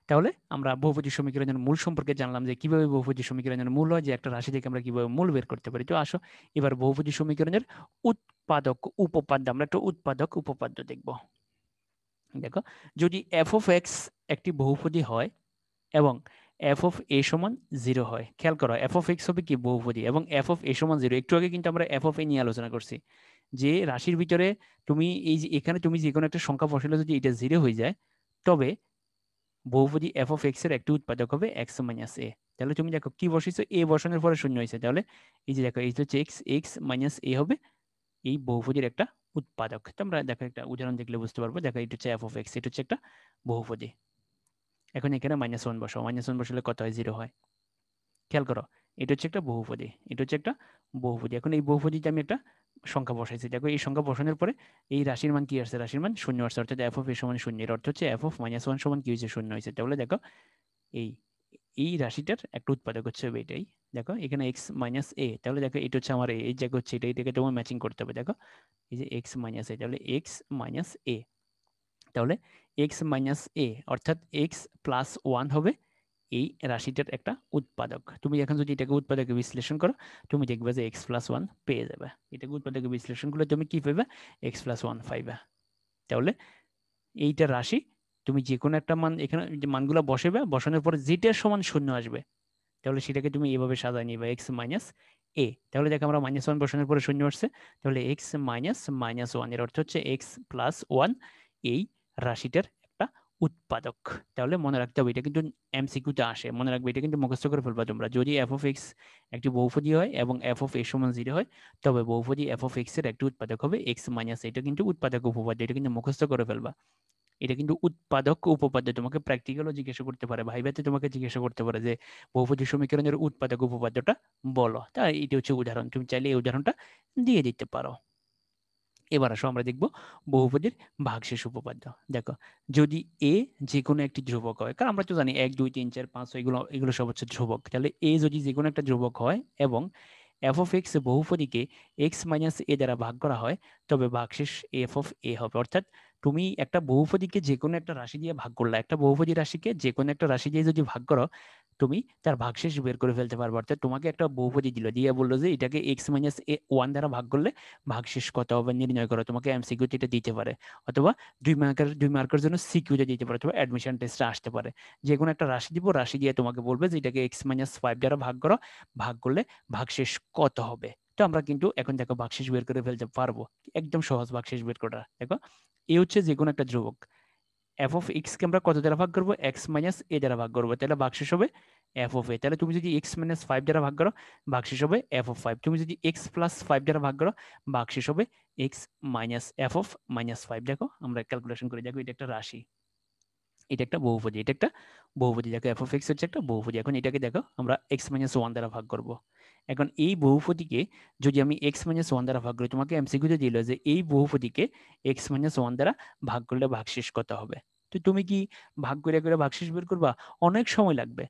তাহলে আমরা বহুপদী সমীকরণের মূল সম্পর্কে জানলাম, যে কিভাবে বহুপদী সমীকরণের মূল হয়, যে একটা রাশি থেকে আমরা কিভাবে মূল বের করতে পারি। তো আসো এবার বহুপদী সমীকরণের উৎপাদক উপপাদ্য, আমরা একটা উৎপাদক উপপাদ্য দেখব। দেখো, যদি এফ অফ এক্স একটি বহুপদী হয় এবং এফ অফ এ সমান 0 হয়, খেয়াল করো এফ অফ এক্স হবে কি বহুপদী, এবং এফ অফ এ সমান 0। একটু আগে কিন্তু আমরা এফ অফ এ নিয়ে আলোচনা করছি, যে রাশির ভিতরে তুমি এই যে এখানে তুমি যে কোনো একটা সংখ্যা বসালে যদি এটা 0 হয়ে যায়, তবে বহুপদী এফ অফ এক্স এর একটি উৎপাদক হবে এক্স মাইনাস এ। তাহলে তুমি দেখো কি বসিয়েছো, এ বসানোর পরে শূন্য হয়েছে, তাহলে এই যে দেখো এই হচ্ছে এক্স, এক্স মাইনাস এ হবে এই বহুপদীর একটা উৎপাদক। তোমরা দেখো একটা উদাহরণ দেখলে বুঝতে পারবো। দেখো এটা হচ্ছে এফ অফ এক্স, এটা হচ্ছে একটা বহুপদী। এখন এখানে -1 বসাও, -1 বসালে কত হয়, 0 হয়। খেয়াল করো, এটা হচ্ছে একটা বহুপদী, এটা হচ্ছে একটা বহুপদী। এখন এই বহুপদীতে আমি একটা সংখ্যা বসাইছি, দেখো এই সংখ্যা বসানোর পরে এই রাশির মান কি আসছে, রাশির মান শূন্য আসছে, অর্থাৎ এফ অফ এ সমান শূন্য। এর অর্থ হচ্ছে এফ অফ -1 সমান কি হয়েছে, শূন্য হয়েছে। তাহলে দেখো এই এই রাশিটার একটা উৎপাদক হচ্ছে এটাই। দেখো এখানে এক্স মাইনাস এ, তাহলে দেখো এটা হচ্ছে আমার এই জায়গা হচ্ছে এটা, এটাকে তোমার ম্যাচিং করতে হবে। দেখো এই যে এক্স মাইনাস এ, তাহলে এক্স মাইনাস এ, তাহলে এক্স মাইনাস এ অর্থাৎ এক্স প্লাস 1 হবে এই রাশিটার একটা উৎপাদক। তুমি এখন যদি এটাকে উৎপাদকে বিশ্লেষণ করো, তুমি দেখবে যে এক্স প্লাস 1 পেয়ে যাবে। এটাকে উৎপাদকে বিশ্লেষণ করলে তুমি কি পাবে, এক্স প্লাস 1 পাইবে। তাহলে এইটা রাশি, তুমি যে কোনো একটা মান এখানে যে মানগুলো বসাবে, বসানোর পরে যেটার সমান শূন্য আসবে, তাহলে সেটাকে তুমি এভাবে সাজায় নিবে, এক্স মাইনাস এ। তাহলে দেখো আমরা -1 বসানোর পরে শূন্য আসছে, তাহলে এক্স মাইনাস -1 এর অর্থ হচ্ছে এক্স প্লাস 1 এই রাশিটার একটা উৎপাদক। তাহলে মনে রাখতে হবে, এটা কিন্তু এমসিকিউতে আসে, মনে রাখবে, এটা কিন্তু মুখস্থ করে ফেলবা তোমরা। যদি এফ অফ এক্স একটি বহুপদী হয় এবং এফ অফ এ সমান 0 হয়, তবে বহুপদী এফ অফ এক্স এর একটি উৎপাদক হবে এক্স মাইনাস। এটা কিন্তু উৎপাদক উপপাদ্য, এটা কিন্তু মুখস্থ করে ফেলবা। এটা কিন্তু উৎপাদক উপপাদ্য, তোমাকে প্র্যাকটিক্যালও জিজ্ঞাসা করতে পারে, ভাইভাতে তোমাকে জিজ্ঞাসা করতে পারে যে বহুপদী সমীকরণের উৎপাদক উপপাদ্যটা বলো। তাই এটা হচ্ছে উদাহরণ, তুমি চাইলে এই উদাহরণটা দিয়ে দিতে পারো। এবার আসো আমরা দেখব বহুপদীর ভাগশেষ উপপাদ্য। দেখো, যদি এ যে কোনো একটি ধ্রুবক হয়, কারণ আমরা তো জানি 1 2 3 4 5 এগুলো এগুলো সব হচ্ছে ধ্রুবক, তাহলে এ যদি যে কোনো একটা ধ্রুবক হয় এবং এফ অফ এক্স বহুপদীকে এক্স মাইনাস এ দ্বারা ভাগ করা হয়, তবে ভাগশেষ এফ অফ এ হবে। অর্থাৎ তুমি একটা বহুপদীকে যে কোনো একটা রাশি দিয়ে ভাগ করলে, একটা বহুপদী রাশিকে যে কোনো একটা রাশি দিয়ে যদি ভাগ করো, তুমি তার ভাগশেষ বের করে ফেলতে পারবে। অর্থাৎ তোমাকে একটা বহুপদী দিল, দিয়ে বললো যে এটাকে এক্স মাইনাস এ 1 দ্বারা ভাগ করলে ভাগশেষ কত হবে নির্ণয় করো। তোমাকে এমসিকিউতে এটা দিতে পারে, অথবা 2 মার্কের জন্য সিকিউতে দিতে পারে, অথবা অ্যাডমিশন টেস্টে আসতে পারে। যে কোনো একটা রাশি দিব, রাশি দিয়ে তোমাকে বলবে যে এটাকে এক্স মাইনাস 5 দ্বারা ভাগ করো, ভাগ করলে ভাগশেষ কত হবে। তো আমরা কিন্তু এখন দেখো ভাগশেষ বের করে ফেলতে পারবো, একদম সহজ ভাগশেষ বের করা। দেখো এ হচ্ছে যে কোনো একটা ধ্রুবক, এফ অফ এক্স কে আমরা কত দ্বারা ভাগ করবো, এক্স মাইনাস এ দ্বারা ভাগ করবো, তাহলে ভাগশেষ হবে এফ অফ এ। তাহলে তুমি যদি এক্স মাইনাস 5 দ্বারা ভাগ করো, ভাগশেষ হবে এফ অফ 5। তুমি যদি এক্স প্লাস 5 দ্বারা ভাগ করো, ভাগশেষ হবে এক্স মাইনাস এফ অফ -5। দেখো আমরা ক্যালকুলেশন করে দেখো, এটা একটা রাশি, এটা একটা বহুপদী, এটা একটা বহুপদী। দেখো এফ অফ এক্স হচ্ছে একটা বহুপদী। এখন এটাকে দেখো আমরা এক্স মাইনাস 1 দ্বারা ভাগ করব। এখন এই বহুপদীকে যদি আমি এক্স মাইনাস 1 দ্বারা ভাগ করি, তোমাকে এমসিকিউতে দিল যে এই বহুপদীকে এক্স মাইনাস 1 দ্বারা ভাগ করলে ভাগশেষ কত হবে। তো তুমি কি ভাগ করে করে ভাগশেষ বের করবা, অনেক সময় লাগবে।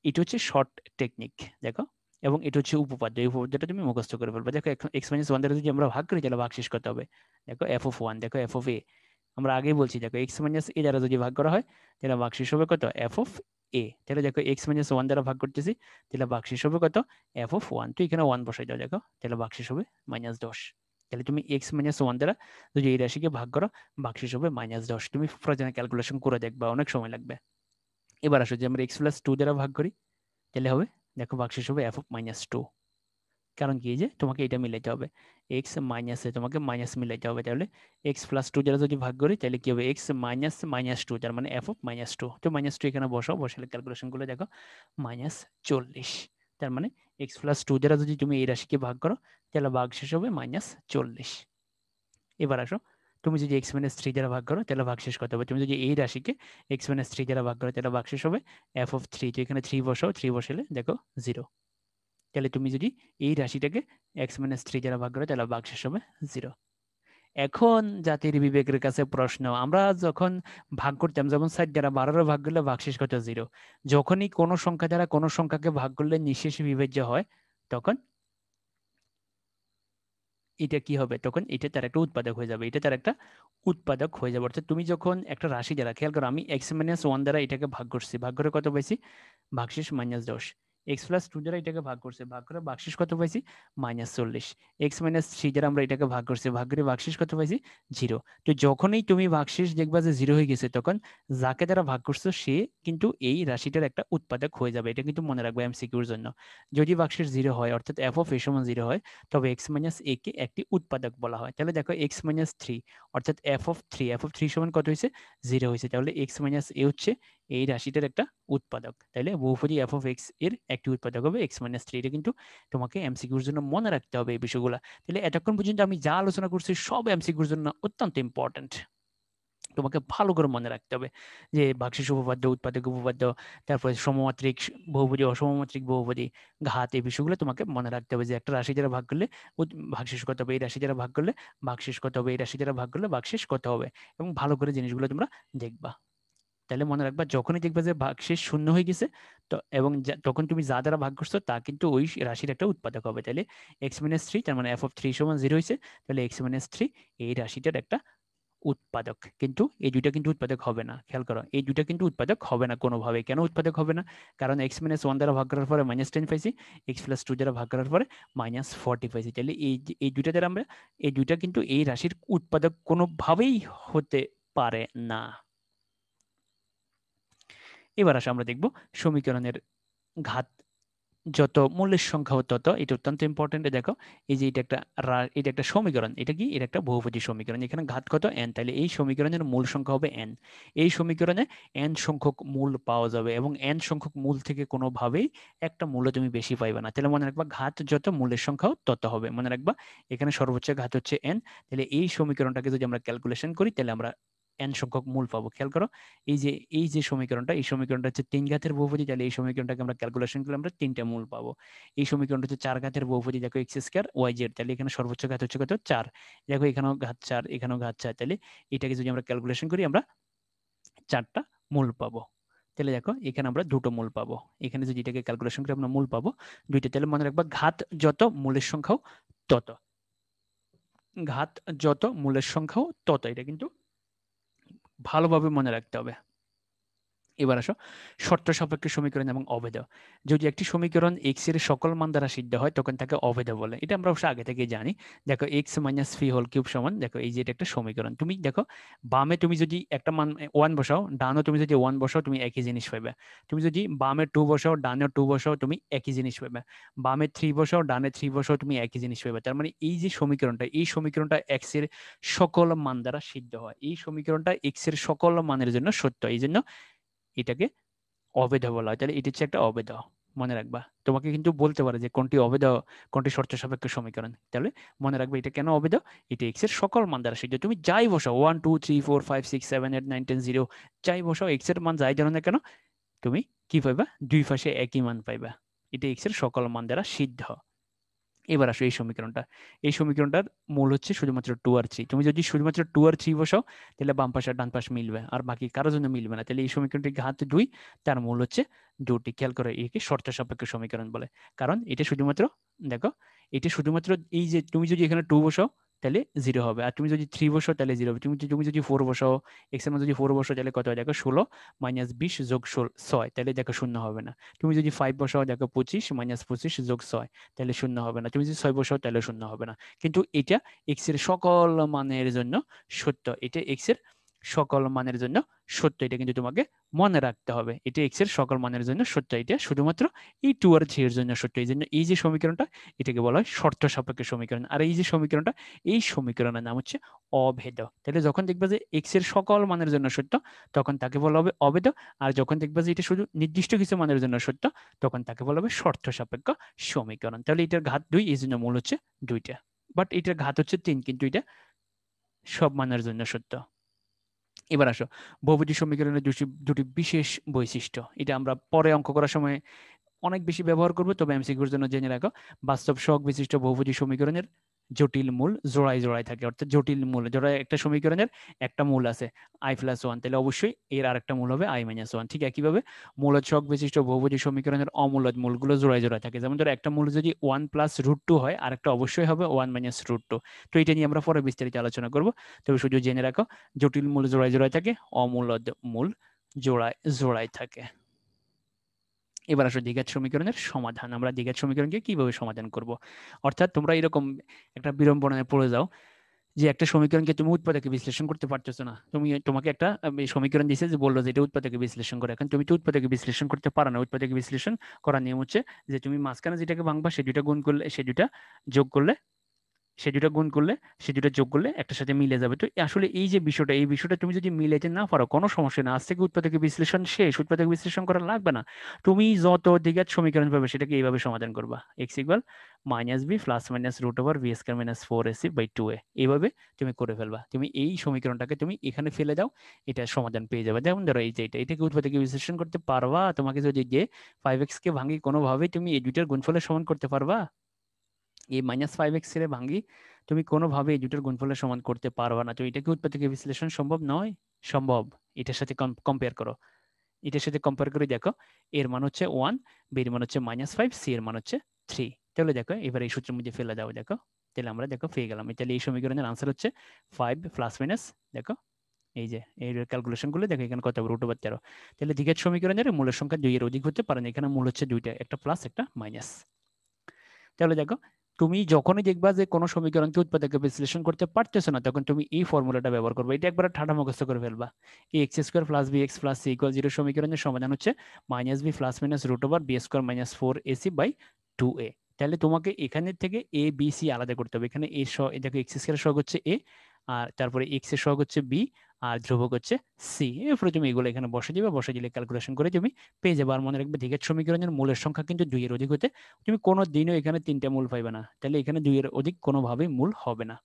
এটা হচ্ছে শর্ট টেকনিক। দেখো, এবং এটা হচ্ছে উপপাদ্য, এই উপপাদ্যটা তুমি মুখস্থ করে ফেলবা। দেখো এক্স মাইনাস 1 দ্বারা যদি আমরা ভাগ করি, তাহলে ভাগশেষ কত হবে। দেখো এফ অফ 1, দেখো এফ অফ এ, আমরা আগেই বলছি, দেখো এক্স মাইনাস এ দ্বারা যদি ভাগ করা হয়, তাহলে ভাগশেষ হবে কত, এফ অফ এ। তাহলে দেখো এক্স মাইনাস 1 দ্বারা ভাগ করতেছি, তাহলে ভাগশেষ হবে কত, এফ অফ 1। তো এখানে 1 বসাই দাও, দেখো তাহলে ভাগশেষ হবে -10। তাহলে তুমি এক্স মাইনাস 1 দ্বারা যদি এই রাশিকে ভাগ করো, ভাগশেষ হবে -10। তুমি প্রয়োজনে ক্যালকুলেশন করে দেখবা, অনেক সময় লাগবে। এবার আসো যে আমরা এক্স প্লাস 2 দ্বারা ভাগ করি, তাহলে হবে, দেখো ভাগশেষ হবে এফ অফ -2। কারণ কি, যে তোমাকে এটা মিলাইতে হবে, এক্স মাইনাসে তোমাকে মাইনাস মিলাইতে হবে। তাহলে এক্স প্লাস 2 দ্বারা যদি ভাগ করি, তাহলে কি হবে, এক্স মাইনাস -2, তার মানে এফ অফ -2। তো -2 এখানে বসাও, বসালে ক্যালকুলেশন করলে দেখো -40। তার মানে x+2 দ্বারা যদি তুমি এই রাশিকে ভাগ করো তাহলে ভাগশেষ হবে -40। এবার আসো, তুমি যদি x-3 দ্বারা ভাগ করো তাহলে ভাগশেষ কত হবে? তুমি যদি এই রাশিকে x-3 দ্বারা ভাগ করো তাহলে ভাগশেষ হবে f(3). তো এখানে 3 বসাও, 3 বসালে দেখো 0। তাহলে তুমি যদি এই রাশিটাকে x-3 দ্বারা ভাগ করো তাহলে ভাগশেষ হবে 0। এখন জাতির বিবেকের কাছে প্রশ্ন, আমরা যখন ভাগ করতাম, যেমন 4 দ্বারা 12 ভাগ করলে ভাগশেষ কত? 0। যখনই কোনো সংখ্যা দ্বারা কোনো সংখ্যাকে ভাগ করলে নিঃশেষ বিভাজ্য হয়, তখন এটা কি হবে? তখন এটা তার একটা উৎপাদক হয়ে যাবে, এটা তার একটা উৎপাদক হয়ে যাবে। অর্থাৎ তুমি যখন একটা রাশি দ্বারা, খেয়াল করো, আমি x-1 দ্বারা এটাকে ভাগ করছি, ভাগ করে কত পাইছি? ভাগশেষ -10। x+2 দ্বারা এটাকে ভাগ করছে, ভাগ করে ভাগশেষ কত পাইছি? -40। x-3 দ্বারা আমরা এটাকে ভাগ করছি, ভাগ করে ভাগশেষ কত পাইছি? 0। তো যখনই তুমি ভাগশেষ দেখবা যে 0 হয়ে গেছে, তখন যাকে দ্বারা ভাগ করছো সে কিন্তু এই রাশিটার একটা উৎপাদক হয়ে যাবে। এটা কিন্তু মনে রাখবে এমসিকিউর জন্য। যদি ভাগশেষ 0 হয়, অর্থাৎ f(a) = 0 হয়, তবে x-a কে একটি উৎপাদক বলা হয়। তাহলে দেখো x-3 অর্থাৎ f(3) সমান কত হয়েছে? 0 হয়েছে। তাহলে x-a হচ্ছে এই রাশিটার একটা উৎপাদক। তাইলে বহুপদী f(x) এর একটি উৎপাদক হবে x-3। এটা কিন্তু তোমাকে এমসিকিউর জন্য মনে রাখতে হবে এই বিষয়গুলো। তাহলে এতক্ষণ পর্যন্ত আমি যা আলোচনা করছি সব এমসিকিউর জন্য অত্যন্ত ইম্পর্টেন্ট। তোমাকে ভালো করে মনে রাখতে হবে যে ভাগশেষ উপপাদ্য, উৎপাদক উপপাদ্য, তারপরে সমমাত্রিক বহুপদী, অসমমাত্রিক বহুপদী, ঘাত, এই বিষয়গুলো তোমাকে মনে রাখতে হবে যে একটা রাশি দ্বারা ভাগ করলে ভাগশেষ কত হবে, এই রাশি দ্বারা ভাগ করলে ভাগশেষ কত হবে, এই রাশি দ্বারা ভাগ করলে ভাগশেষ কত হবে, এবং ভালো করে জিনিসগুলো তোমরা দেখবা। তাহলে মনে রাখবা, যখনই দেখবা যে ভাগশেষ শূন্য হয়ে গেছে, তো এবং তখন তুমি যা দ্বারা ভাগ করছো তা কিন্তু ওই রাশির একটা উৎপাদক হবে। তাহলে x-3, তার মানে f(3) = 0 হয়েছে, তাহলে x-3 এই রাশিটার একটা উৎপাদক। কিন্তু এই দুইটা কিন্তু উৎপাদক হবে না, খেয়াল করো, এই দুইটা কিন্তু উৎপাদক হবে না কোনোভাবে। কেন উৎপাদক হবে না? কারণ x-1 দ্বারা ভাগ করার পরে -10 পাইছি, x+2 দ্বারা ভাগ করার পরে -40 পাইছি। তাহলে এই দুইটা দ্বারা আমরা, এই দুইটা কিন্তু এই রাশির উৎপাদক কোনোভাবেই হতে পারে না। এবার আসো আমরা দেখব সমীকরণের ঘাত যত মূলের সংখ্যা তত, এটা অত্যন্ত ইম্পর্টেন্ট। দেখো, এই যে এটা একটা সমীকরণ, এটা কি? এটা একটা বহুপদী সমীকরণ। এখানে ঘাত কত? n। তাহলে এই সমীকরণের মূল সংখ্যা হবে n। এই সমীকরণে n সংখ্যক মূল পাওয়া যাবে, এবং n সংখ্যক মূল থেকে কোনোভাবেই একটা মূল্য তুমি বেশি পাইবে না। তাহলে মনে রাখবা, ঘাত যত মূলের সংখ্যাও তত হবে। মনে রাখবা, এখানে সর্বোচ্চ ঘাত হচ্ছে n। তাহলে এই সমীকরণটাকে যদি আমরা ক্যালকুলেশন করি তাহলে আমরা n সংখ্যক মূল পাবো। খেয়াল করো, এই যে সমীকরণটা, এই সমীকরণটা হচ্ছে 3 ঘাতের বহুপদী। তাহলে এই সমীকরণটাকে আমরা ক্যালকুলেশন করলে আমরা 3টা মূল পাবো। এই সমীকরণটা হচ্ছে 4 ঘাতের বহুপদী। দেখো x², y(z), তাহলে এখানে সর্বোচ্চ ঘাত হচ্ছে কত? 4। দেখো এখানেও ঘাত 4, এখানেও ঘাত 4। তাহলে এটাকে যদি আমরা ক্যালকুলেশন করি আমরা 4টা মূল পাবো। তাহলে দেখো এখানে আমরা 2টো মূল পাবো। এখানে যদি এটাকে ক্যালকুলেশন করি আমরা মূল পাবো 2টা। তাহলে মনে রাখবা, ঘাত যত মূলের সংখ্যাও তত, ঘাত যত মূলের সংখ্যাও তত, এটা কিন্তু ভালোভাবে মনে রাখতে হবে। এবার আসো শর্ত সাপেক্ষ সমীকরণ এবং অভেদ। যদি একটি সমীকরণ x এর সকল মান দ্বারা সিদ্ধ হয় তখন তাকে অভেদ বলে। এটা আমরা অবশ্য আগে থেকে জানি। দেখো x-3 সমান, দেখো এই যে এটা একটা সমীকরণ। তুমি দেখো, বামে তুমি যদি একটা মান 1 বসাও, ডানও তুমি যদি 1 বসাও, তুমি একই জিনিস পাবে। তুমি যদি বামে 2 বসাও, ডানে 2 বসাও, তুমি একই জিনিস পাবে। বামে 3 বসাও, ডানে 3 বসাও, তুমি একই জিনিস পাবে। তার মানে এই যে সমীকরণটা, এই সমীকরণটা x এর সকল মান দ্বারা সিদ্ধ হয়। এই সমীকরণটা x এর সকল মানের জন্য সত্য, এই জন্য এটাকে অবৈধ বলা হয়। তাহলে এটি হচ্ছে একটা অবৈধ। মনে রাখবা, তোমাকে কিন্তু বলতে পারে যে কোনটি অবৈধ, কোনটি শর্ত সাপেক্ষ সমীকরণ। তাহলে মনে রাখবে এটা কেন অবৈধ? এটা এক্স এর সকল মান দ্বারা সিদ্ধ। তুমি যাই বসাও, 1 2 3 4 5 6 7 8 9 10 0, যাই বসাও, এক্স এর মান যাই ধরো না কেন, তুমি কি পাইবা? দুই পাশে একই মান পাইবা। এটা এক্স এর সকল মান দ্বারা সিদ্ধ। এবার আসো এই সমীকরণটা, এই সমীকরণটার মূল হচ্ছে শুধুমাত্র 2 আর 3। তুমি যদি শুধুমাত্র 2 আর 3 বসাও তাহলে বাম পাশ আর ডান পাশ মিলবে, আর বাকি কারোর জন্য মিলবে না। তাহলে এই সমীকরণটি ঘাত 2, তার মূল হচ্ছে 2টি। খেয়াল করে, একে শর্ত সাপেক্ষ সমীকরণ বলে, কারণ এটা শুধুমাত্র, দেখো, এটা শুধুমাত্র এই যে তুমি যদি এখানে 2 বসাও তাহলে 0 হবে, আর তুমি যদি 3 বসাও তাহলে 0 হবে। তুমি যদি 4 বসাও, এক্স এর মান যদি 4 বসাও তাহলে কত হয়? দেখো 16 - 20 যোগ 6, তাহলে দেখো শূন্য হবে না। তুমি যদি 5 বসাও, দেখো 25 - 25 যোগ 6, তাহলে শূন্য হবে না। তুমি যদি 6 বসাও তাহলে শূন্য হবে না। কিন্তু এটা এক্স এর সকল মানের জন্য সত্য, এটা এক্স এর সকল মানের জন্য সত্য, এটা কিন্তু তোমাকে মনে রাখতে হবে। এটা এক্স এর সকল মানের জন্য সত্য, এটা শুধুমাত্র এই 2 আর 3 এর জন্য সত্য। এই জন্য এই যে সমীকরণটা, এটাকে বলা হয় শর্ত সাপেক্ষ সমীকরণ। আর এই যে সমীকরণটা, এই সমীকরণের নাম হচ্ছে অভেদ। তাহলে যখন দেখবা যে এক্স এর সকল মানের জন্য সত্য, তখন তাকে বলা হবে অভেদ। আর যখন দেখবা যে এটা শুধু নির্দিষ্ট কিছু মানের জন্য সত্য, তখন তাকে বলা হবে শর্ত সাপেক্ষ সমীকরণ। তাহলে এটার ঘাত 2, এই জন্য মূল হচ্ছে 2টা, বাট এটার ঘাত হচ্ছে 3, কিন্তু এটা সব মানের জন্য সত্য। এবার আসো বহুপদী সমীকরণের দুটি বিশেষ বৈশিষ্ট্য, এটা আমরা পরে অঙ্ক করার সময় অনেক বেশি ব্যবহার করবো, তবে এমসিকিউর জন্য জেনে রাখো। বাস্তব সহগ বিশিষ্ট বহুপদী সমীকরণের জটিল মূল জোড়ায় জোড়ায় থাকে, অর্থাৎ জটিল মূল জোড়ায় একটা সমীকরণের একটা মূল আছে i+1, তাহলে অবশ্যই এর আরেকটা মূল হবে i-1। ঠিক একইভাবে মূলদ সহগ বিশিষ্ট বহুপদী সমীকরণের অমূলদ মূলগুলো জোড়ায় জোড়ায় থাকে। যেমন ধরো একটা মূল যদি 1 + √2 হয়, আরেকটা অবশ্যই হবে 1 - √2। তো এটা নিয়ে আমরা পরে বিস্তারিত আলোচনা করব, তবে শুধু জেনে রাখো জটিল মূল জোড়ায় জোড়ায় থাকে, অমূলদ মূল জোড়ায় জোড়ায় থাকে। এবার আসো দ্বিঘাত সমীকরণের সমাধান। আমরা দ্বিঘাত সমীকরণকে কিভাবে সমাধান করব, অর্থাৎ তোমরা এরকম একটা বিড়ম্বনায় পড়ে যাও যে একটা সমীকরণকে তুমি উৎপাদকে বিশ্লেষণ করতে পারতেছো না। তোমাকে একটা সমীকরণ দিয়েছে, যে বললো যে এটা উৎপাদকে বিশ্লেষণ করে, এখন তুমি তো উৎপাদকে বিশ্লেষণ করতে পারো না। উৎপাদকে বিশ্লেষণ করার নিয়ম হচ্ছে যে তুমি মাঝখানে যেটাকে ভাঙবা সে দুইটা গুণ করলে, সে দুইটা যোগ করলে, সে দুটো গুণ করলে, সে দুটো যোগ করলে একটার সাথে মিলে যাবে। তো আসলে এই যে বিষয়টা, এই বিষয়টা তুমি যদি মিলাইতে না পারো, কোনো সমস্যা না, আজ থেকে উৎপাদক বিশ্লেষণ শেষ, উৎপাদক বিশ্লেষণ করা লাগবে না। তুমি যত দ্বিঘাত সমীকরণ পাবে সেটাকে এইভাবে সমাধান করবা, x = -b +√(v²-4ac / 2a, এইভাবে তুমি করে ফেলবা। তুমি এই সমীকরণটাকে তুমি এখানে ফেলে দাও, এটা সমাধান পেয়ে যাবে। যেমন ধরো এই যে এটাকে উৎপাদক বিশ্লেষণ করতে পারবা, তোমাকে যদি যে 5x কে ভাঙি কোনোভাবেই তুমি এই দুইটার গুণফলের সমান করতে পারবা? এই -5x রে ভাঙি তুমি কোনোভাবে এই দুটোর গুণফলের সমান করতে পারবা না। তো এটা কি উৎপাদক বিশ্লেষণ সম্ভব নয়? সম্ভব। এটার সাথে কম্পেয়ার করো, এটার সাথে কম্পেয়ার করে দেখো, এর মান হচ্ছে 1, b এর মান হচ্ছে -5, c এর মান হচ্ছে 3। তাহলে দেখো এবার এই সূত্রের মধ্যে ফেলে দাও, দেখো তাহলে আমরা দেখো পেয়ে গেলাম। তাহলে এই সমীকরণের আনসার হচ্ছে 5 ± দেখো এই যে এই ক্যালকুলেশন করলে দেখো এখানে কত হবে, √13। তাহলে দ্বিঘাত সমীকরণের মূলের সংখ্যা 2 এর অধিক হতে পারে না, এখানে মূল হচ্ছে দুইটা, একটা প্লাস একটা মাইনাস। তাহলে দেখো তুমি যখনই দেখবা যে কোনো সমীকরণকে উৎপাদকে বিশ্লেষণ করতে পারতেছো না, তখন তুমি এই ফর্মুলাটা ব্যবহার করবে। এটা একবার ঠাডা মুখস্থ করে ফেলবা। এই x² + bx + c = 0 সমীকরণের সমাধান হচ্ছে -b +/(b²-4ac / 2a। তাহলে তোমাকে এখানে থেকে a b c আলাদা করতে হবে। এখানে দেখো x² সহগ হচ্ছে a, আর তারপরে x এর সহগ হচ্ছে b, আর ধ্রুবক হচ্ছে c। এরপরে তুমি এগুলো এখানে বসে দিবে, বসে দিলে ক্যালকুলেশন করে তুমি পেয়ে যাবে। আর মনে রাখবে দ্বিঘাত সমীকরণের মূলের সংখ্যা কিন্তু 2 এর অধিক হতে তুমি কোনো দিনও এখানে 3টা মূল পাইবে না, তাহলে এখানে 2 এর অধিক কোনোভাবেই মূল হবে না।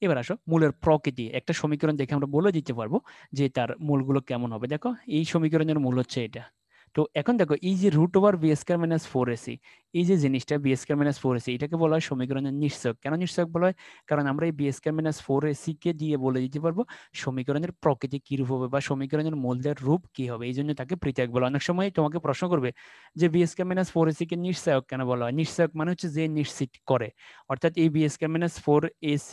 এবার আসো মূলের প্রকৃতি। একটা সমীকরণ দেখে আমরা বলে দিতে পারবো যে তার মূলগুলো কেমন হবে। দেখো এই সমীকরণের মূল হচ্ছে এটা। তো এখন দেখো এই যে √(b²-4ac, এই যে জিনিসটা b²-4ac, এটাকে বলা হয় সমীকরণের নিশ্চয়ক। কেন নিশ্চয়ক বলা হয়? কারণ আমরা এই b²-4ac কে দিয়ে বলে দিতে পারবো সমীকরণের প্রকৃতি কি রূপ হবে, বা সমীকরণের মূলদের রূপ কি হবে। এই জন্য তাকে পৃথক বলা। অনেক সময় তোমাকে প্রশ্ন করবে যে b²-4ac কে নিশ্চয়ক কেন বলা হয়? নিশ্চয়ক মানে হচ্ছে যে নিশ্চিত করে, অর্থাৎ এই b²-4ac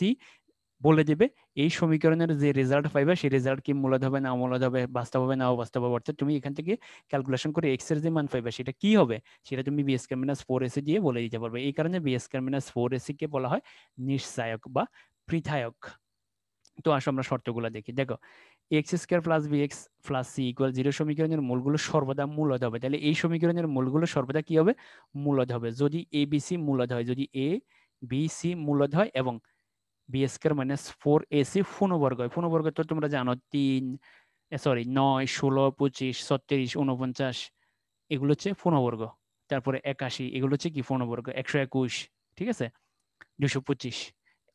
বলে দিবে এই সমীকরণের যে রেজাল্ট পাইবে সেই রেজাল্ট কি মূলদ হবে না অমূলদ হবে, বাস্তব হবে না অবাস্তব হবে। অর্থাৎ তুমি এখান থেকে ক্যালকুলেশন করে এক্স এর যে মান পাইবে সেটা কি হবে, সেটা তুমি b²-4ac দিয়ে বলে দিতে পারবে। এই কারণে b²-4ac কে বলা হয় নিশ্চায়ক বা পৃথায়ক। তো আসো আমরা শর্তগুলো দেখি। দেখো x² + bx + c = 0 সমীকরণের মূলগুলো সর্বদা মূলদ হবে। তাহলে এই সমীকরণের মূলগুলো সর্বদা কি হবে? মূলদ হবে। যদি a b c মূলদ হয়, যদি a b c মূলদ হয় এবং b² - 4ac পূর্ণবর্গ হয়। পূর্ণবর্গ তো তোমরা জানো 9, 16, 25, 36, 49 এগুলো হচ্ছে পূর্ণবর্গ। তারপরে 81 এগুলো হচ্ছে কি পূর্ণবর্গ। 121, ঠিক আছে, 225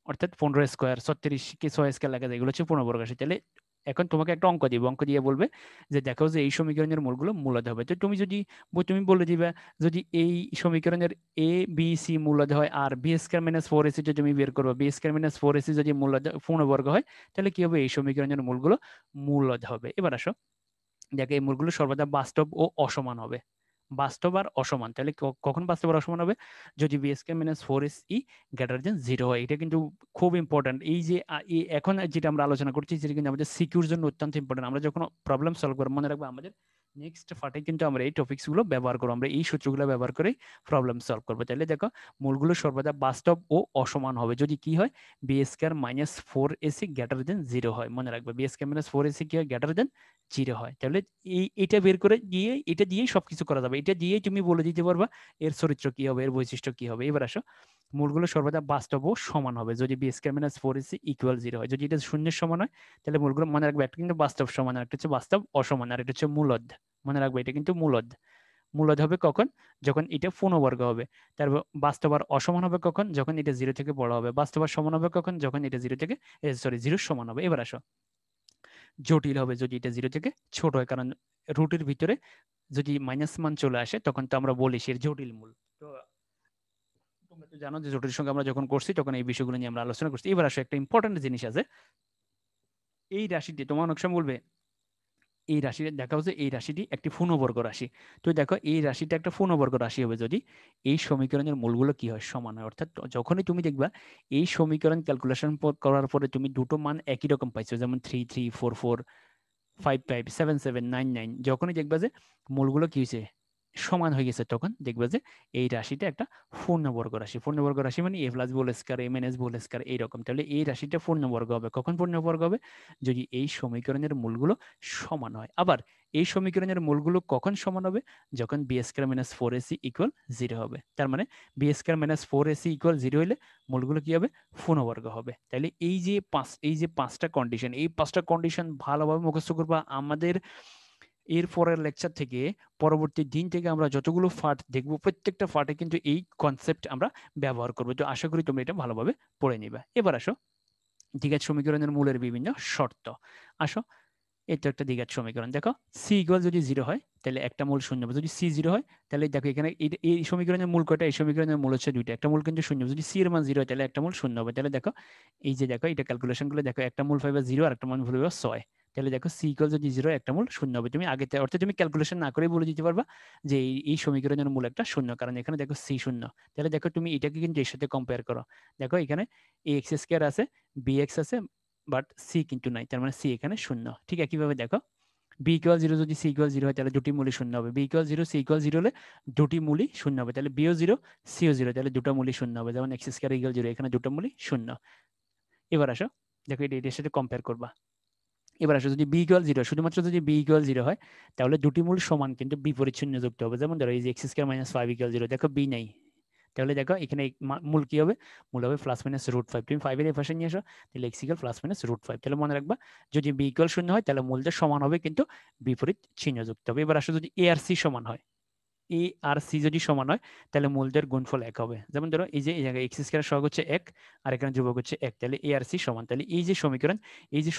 অর্থাৎ 15² 36 কে 6² লেখা যায়, এগুলো হচ্ছে পূর্ণবর্গ রাশি। তাহলে এখন তোমাকে একটা অঙ্ক দিব, অঙ্ক দিয়ে বলবে যে দেখো যে এই সমীকরণের মূলগুলো মূলদ হবে। তো তুমি বলে দিবে যদি এই সমীকরণের a b c মূলদ হয় আর b²-4ac যদি তুমি বের করবে, b²-4ac যদি মূলদ পূর্ণবর্গ হয়, তাহলে কি হবে? এই সমীকরণের মূলগুলো মূলদ হবে। এবার আসো দেখো এই মূলগুলো সর্বদা বাস্তব ও অসমান হবে। বাস্তব আর অসমান, তাহলে কখন বাস্তব আর অসমান হবে? যদি b²-4ac > 0 হয়। এটা কিন্তু খুব ইম্পর্টেন্ট। এই যে এখন যেটা আমরা আলোচনা করছি সেটা কিন্তু আমাদের সিকিউর জন্য অত্যন্ত ইম্পর্টেন্ট। আমরা যখন প্রবলেম সলভ করবো মনে রাখবো আমাদের নেক্সট পার্টে কিন্তু আমরা এই টপিকস গুলো ব্যবহার করবো, আমরা এই সূত্রগুলো ব্যবহার করে প্রবলেম সলভ করবো। তাহলে দেখো মূলগুলো সর্বদা বাস্তব ও অসমান হবে যদি কি হয়, B square minus four AC greater than zero হয়। মনে রাখবে B square minus four AC কি হয়, গ্রেটার দেন জিরো হয়। তাহলে এটা বের করে দিয়ে এটা দিয়েই সবকিছু করা যাবে, এটা দিয়েই তুমি বলে দিতে পারবা এর চরিত্র কি হবে, এর বৈশিষ্ট্য কি হবে। এবার আসো, মূলগুলো সর্বদা বাস্তব ও সমান হবে যদি B square minus four AC equal zero হয়। যদি এটা শূন্যের সমান হয় তাহলে মূলগুলো মনে রাখবে একটা কিন্তু বাস্তব সমান, আর একটা হচ্ছে বাস্তব অসমান, আর এটা হচ্ছে মূলদ। মনে রাখবে এটা কিন্তু মূলদ। মূলদ হবে কখন, যখন এটা পূর্ণবর্গ হবে। তারপর বাস্তব আর অসমান হবে কখন, যখন এটা জিরো থেকে বড় হবে। বাস্তব আর সমান হবে কখন, যখন এটা জিরো থেকে জিরোর সমান হবে। এবার আসো, জটিল হবে যদি এটা জিরো থেকে ছোট হয়, কারণ রুটের ভিতরে যদি মাইনাস মান চলে আসে তখন তো আমরা বলি সে জটিল মূল। তো তোমরা তো জানো যে জটিল সংখ্যা আমরা যখন করছি তখন এই বিষয়গুলো নিয়ে আমরা আলোচনা করছি। এবার আসো, একটা ইম্পর্টেন্ট জিনিস আছে, এই রাশিটি তোমার অনেক সময় বলবে এই রাশিটা দেখা হচ্ছে এই রাশিটি একটি পূর্ণবর্গ রাশি। তো দেখো এই রাশিটা একটা পূর্ণবর্গ রাশি হবে যদি এই সমীকরণের মূলগুলো কি হয়, সমান হয়। অর্থাৎ যখনই তুমি দেখবা এই সমীকরণ ক্যালকুলেশন করার পরে তুমি দুটো মান একই রকম পাইছো, যেমন 3 3 4 4 5 5 7 7 9 9, যখনই দেখবা যে মূলগুলো কি হয়েছে, সমান হয়ে গেছে, তখন দেখবা যে এই রাশিটা একটা পূর্ণবর্গ রাশি। পূর্ণবর্গ রাশি মানে A plus whole square M N S whole square এইরকম। তাহলে এই রাশিটা পূর্ণবর্গ হবে কখন, পূর্ণবর্গ হবে যদি এই সমীকরণের মূলগুলো সমান হয়। আবার এই সমীকরণের মূলগুলো কখন সমান হবে, যখন B square minus four AC equal zero হবে। তার মানে B square minus four AC equal zero হলে মূলগুলো কি হবে, পূর্ণবর্গ হবে। তাহলে এই যে পাঁচটা কন্ডিশন, এই পাঁচটা কন্ডিশন ভালোভাবে মুখস্থ করবা। আমাদের এর পরের লেকচার থেকে পরবর্তী দিন থেকে আমরা যতগুলো পার্ট দেখবো প্রত্যেকটা পার্টে কিন্তু এই কনসেপ্ট আমরা ব্যবহার করবো। তো আশা করি তোমরা এটা ভালোভাবে পড়ে নিবা। এবার আসো, দ্বিঘাত সমীকরণের মূলের বিভিন্ন শর্ত। আসো, এটা একটা দ্বিঘাত সমীকরণ। দেখো সি ইকুয়াল যদি জিরো হয় তাহলে একটা মূল শূন্য হবে। যদি সি জিরো হয় তাহলে দেখো এখানে এই সমীকরণের মূল কয়টা, এই সমীকরণের মূল হচ্ছে দুইটা, একটা মূল কিন্তু শূন্য। যদি সি এর মান জিরো হয় তাহলে একটা মূল শূন্য হবে। তাহলে দেখো এই যে দেখো এটা ক্যালকুলেশন করলে দেখো একটা মূল পাইবা জিরো আর একটা মূল পাইবা ছয়। তাহলে দেখো সি ইকুয়াল যদি জিরো একটা মূল শূন্য হবে। তুমি আগে অর্থাৎ তুমি ক্যালকুলেশন না করেই বলে দিতে পারবা যে এই সমীকরণের মূল একটা শূন্য, কারণ এখানে দেখো সি শূন্য। তাহলে দেখো তুমি এটাকে কিন্তু এর সাথে কম্পেয়ার করো, দেখো এখানে এ এক্স স্কোয়ার আছে, বি এক্স আছে, বাট সি কিন্তু নাই, তার মানে সি এখানে শূন্য। ঠিক একইভাবে দেখো বি ইকুয়াল জিরো যদি সি ইকুয়াল জিরো হয় তাহলে দুটি মূলই শূন্য হবে। B equal zero C equal zero হলে দুটি মূলই শূন্য হবে। তাহলে বিও জিরো সিও জিরো, তাহলে দুটো মূলই শূন্য হবে। যেমন এক্স স্কয়ার ইকুয়াল জিরো, এখানে দুটো মূলই শূন্য। এবার আসো, দেখো এটা এটার সাথে কম্পেয়ার করবা। এবার আসো, যদি বি ইকুয়াল জিরো, শুধুমাত্র যদি বি ইকুয়াল জিরো হয় তাহলে দুটি মূল সমান কিন্তু বিপরীত শূন্য যুক্ত হবে। যেমন ধরো এই যে x square minus five equal zero, দেখো বি নাই, তাহলে দেখো এখানে মূল কি হবে, মূল হবে প্লাস মাইনাস রুট ফাইভ। তুমি ফাইভের এই পাশে নিয়ে আসো, তাহলে X equal plus minus root five. তাহলে মনে রাখবা যদি বি ইকুয়াল শূন্য হয় তাহলে মূলটা সমান হবে কিন্তু বিপরীত চিহ্ন যুক্ত হবে। এবার আসো, যদি এ আর সি সমান হয়, এ আর সি যদি সমান হয় তাহলে মূলদের গুণফল এক হবে। যেমন ধরো এই যে এই জায়গায় এক্স স্কয়ার সহগ হচ্ছে এক আর এখানে ধ্রুবক হচ্ছে এক, তাহলে এ আর সি সমান। তাহলে এই যে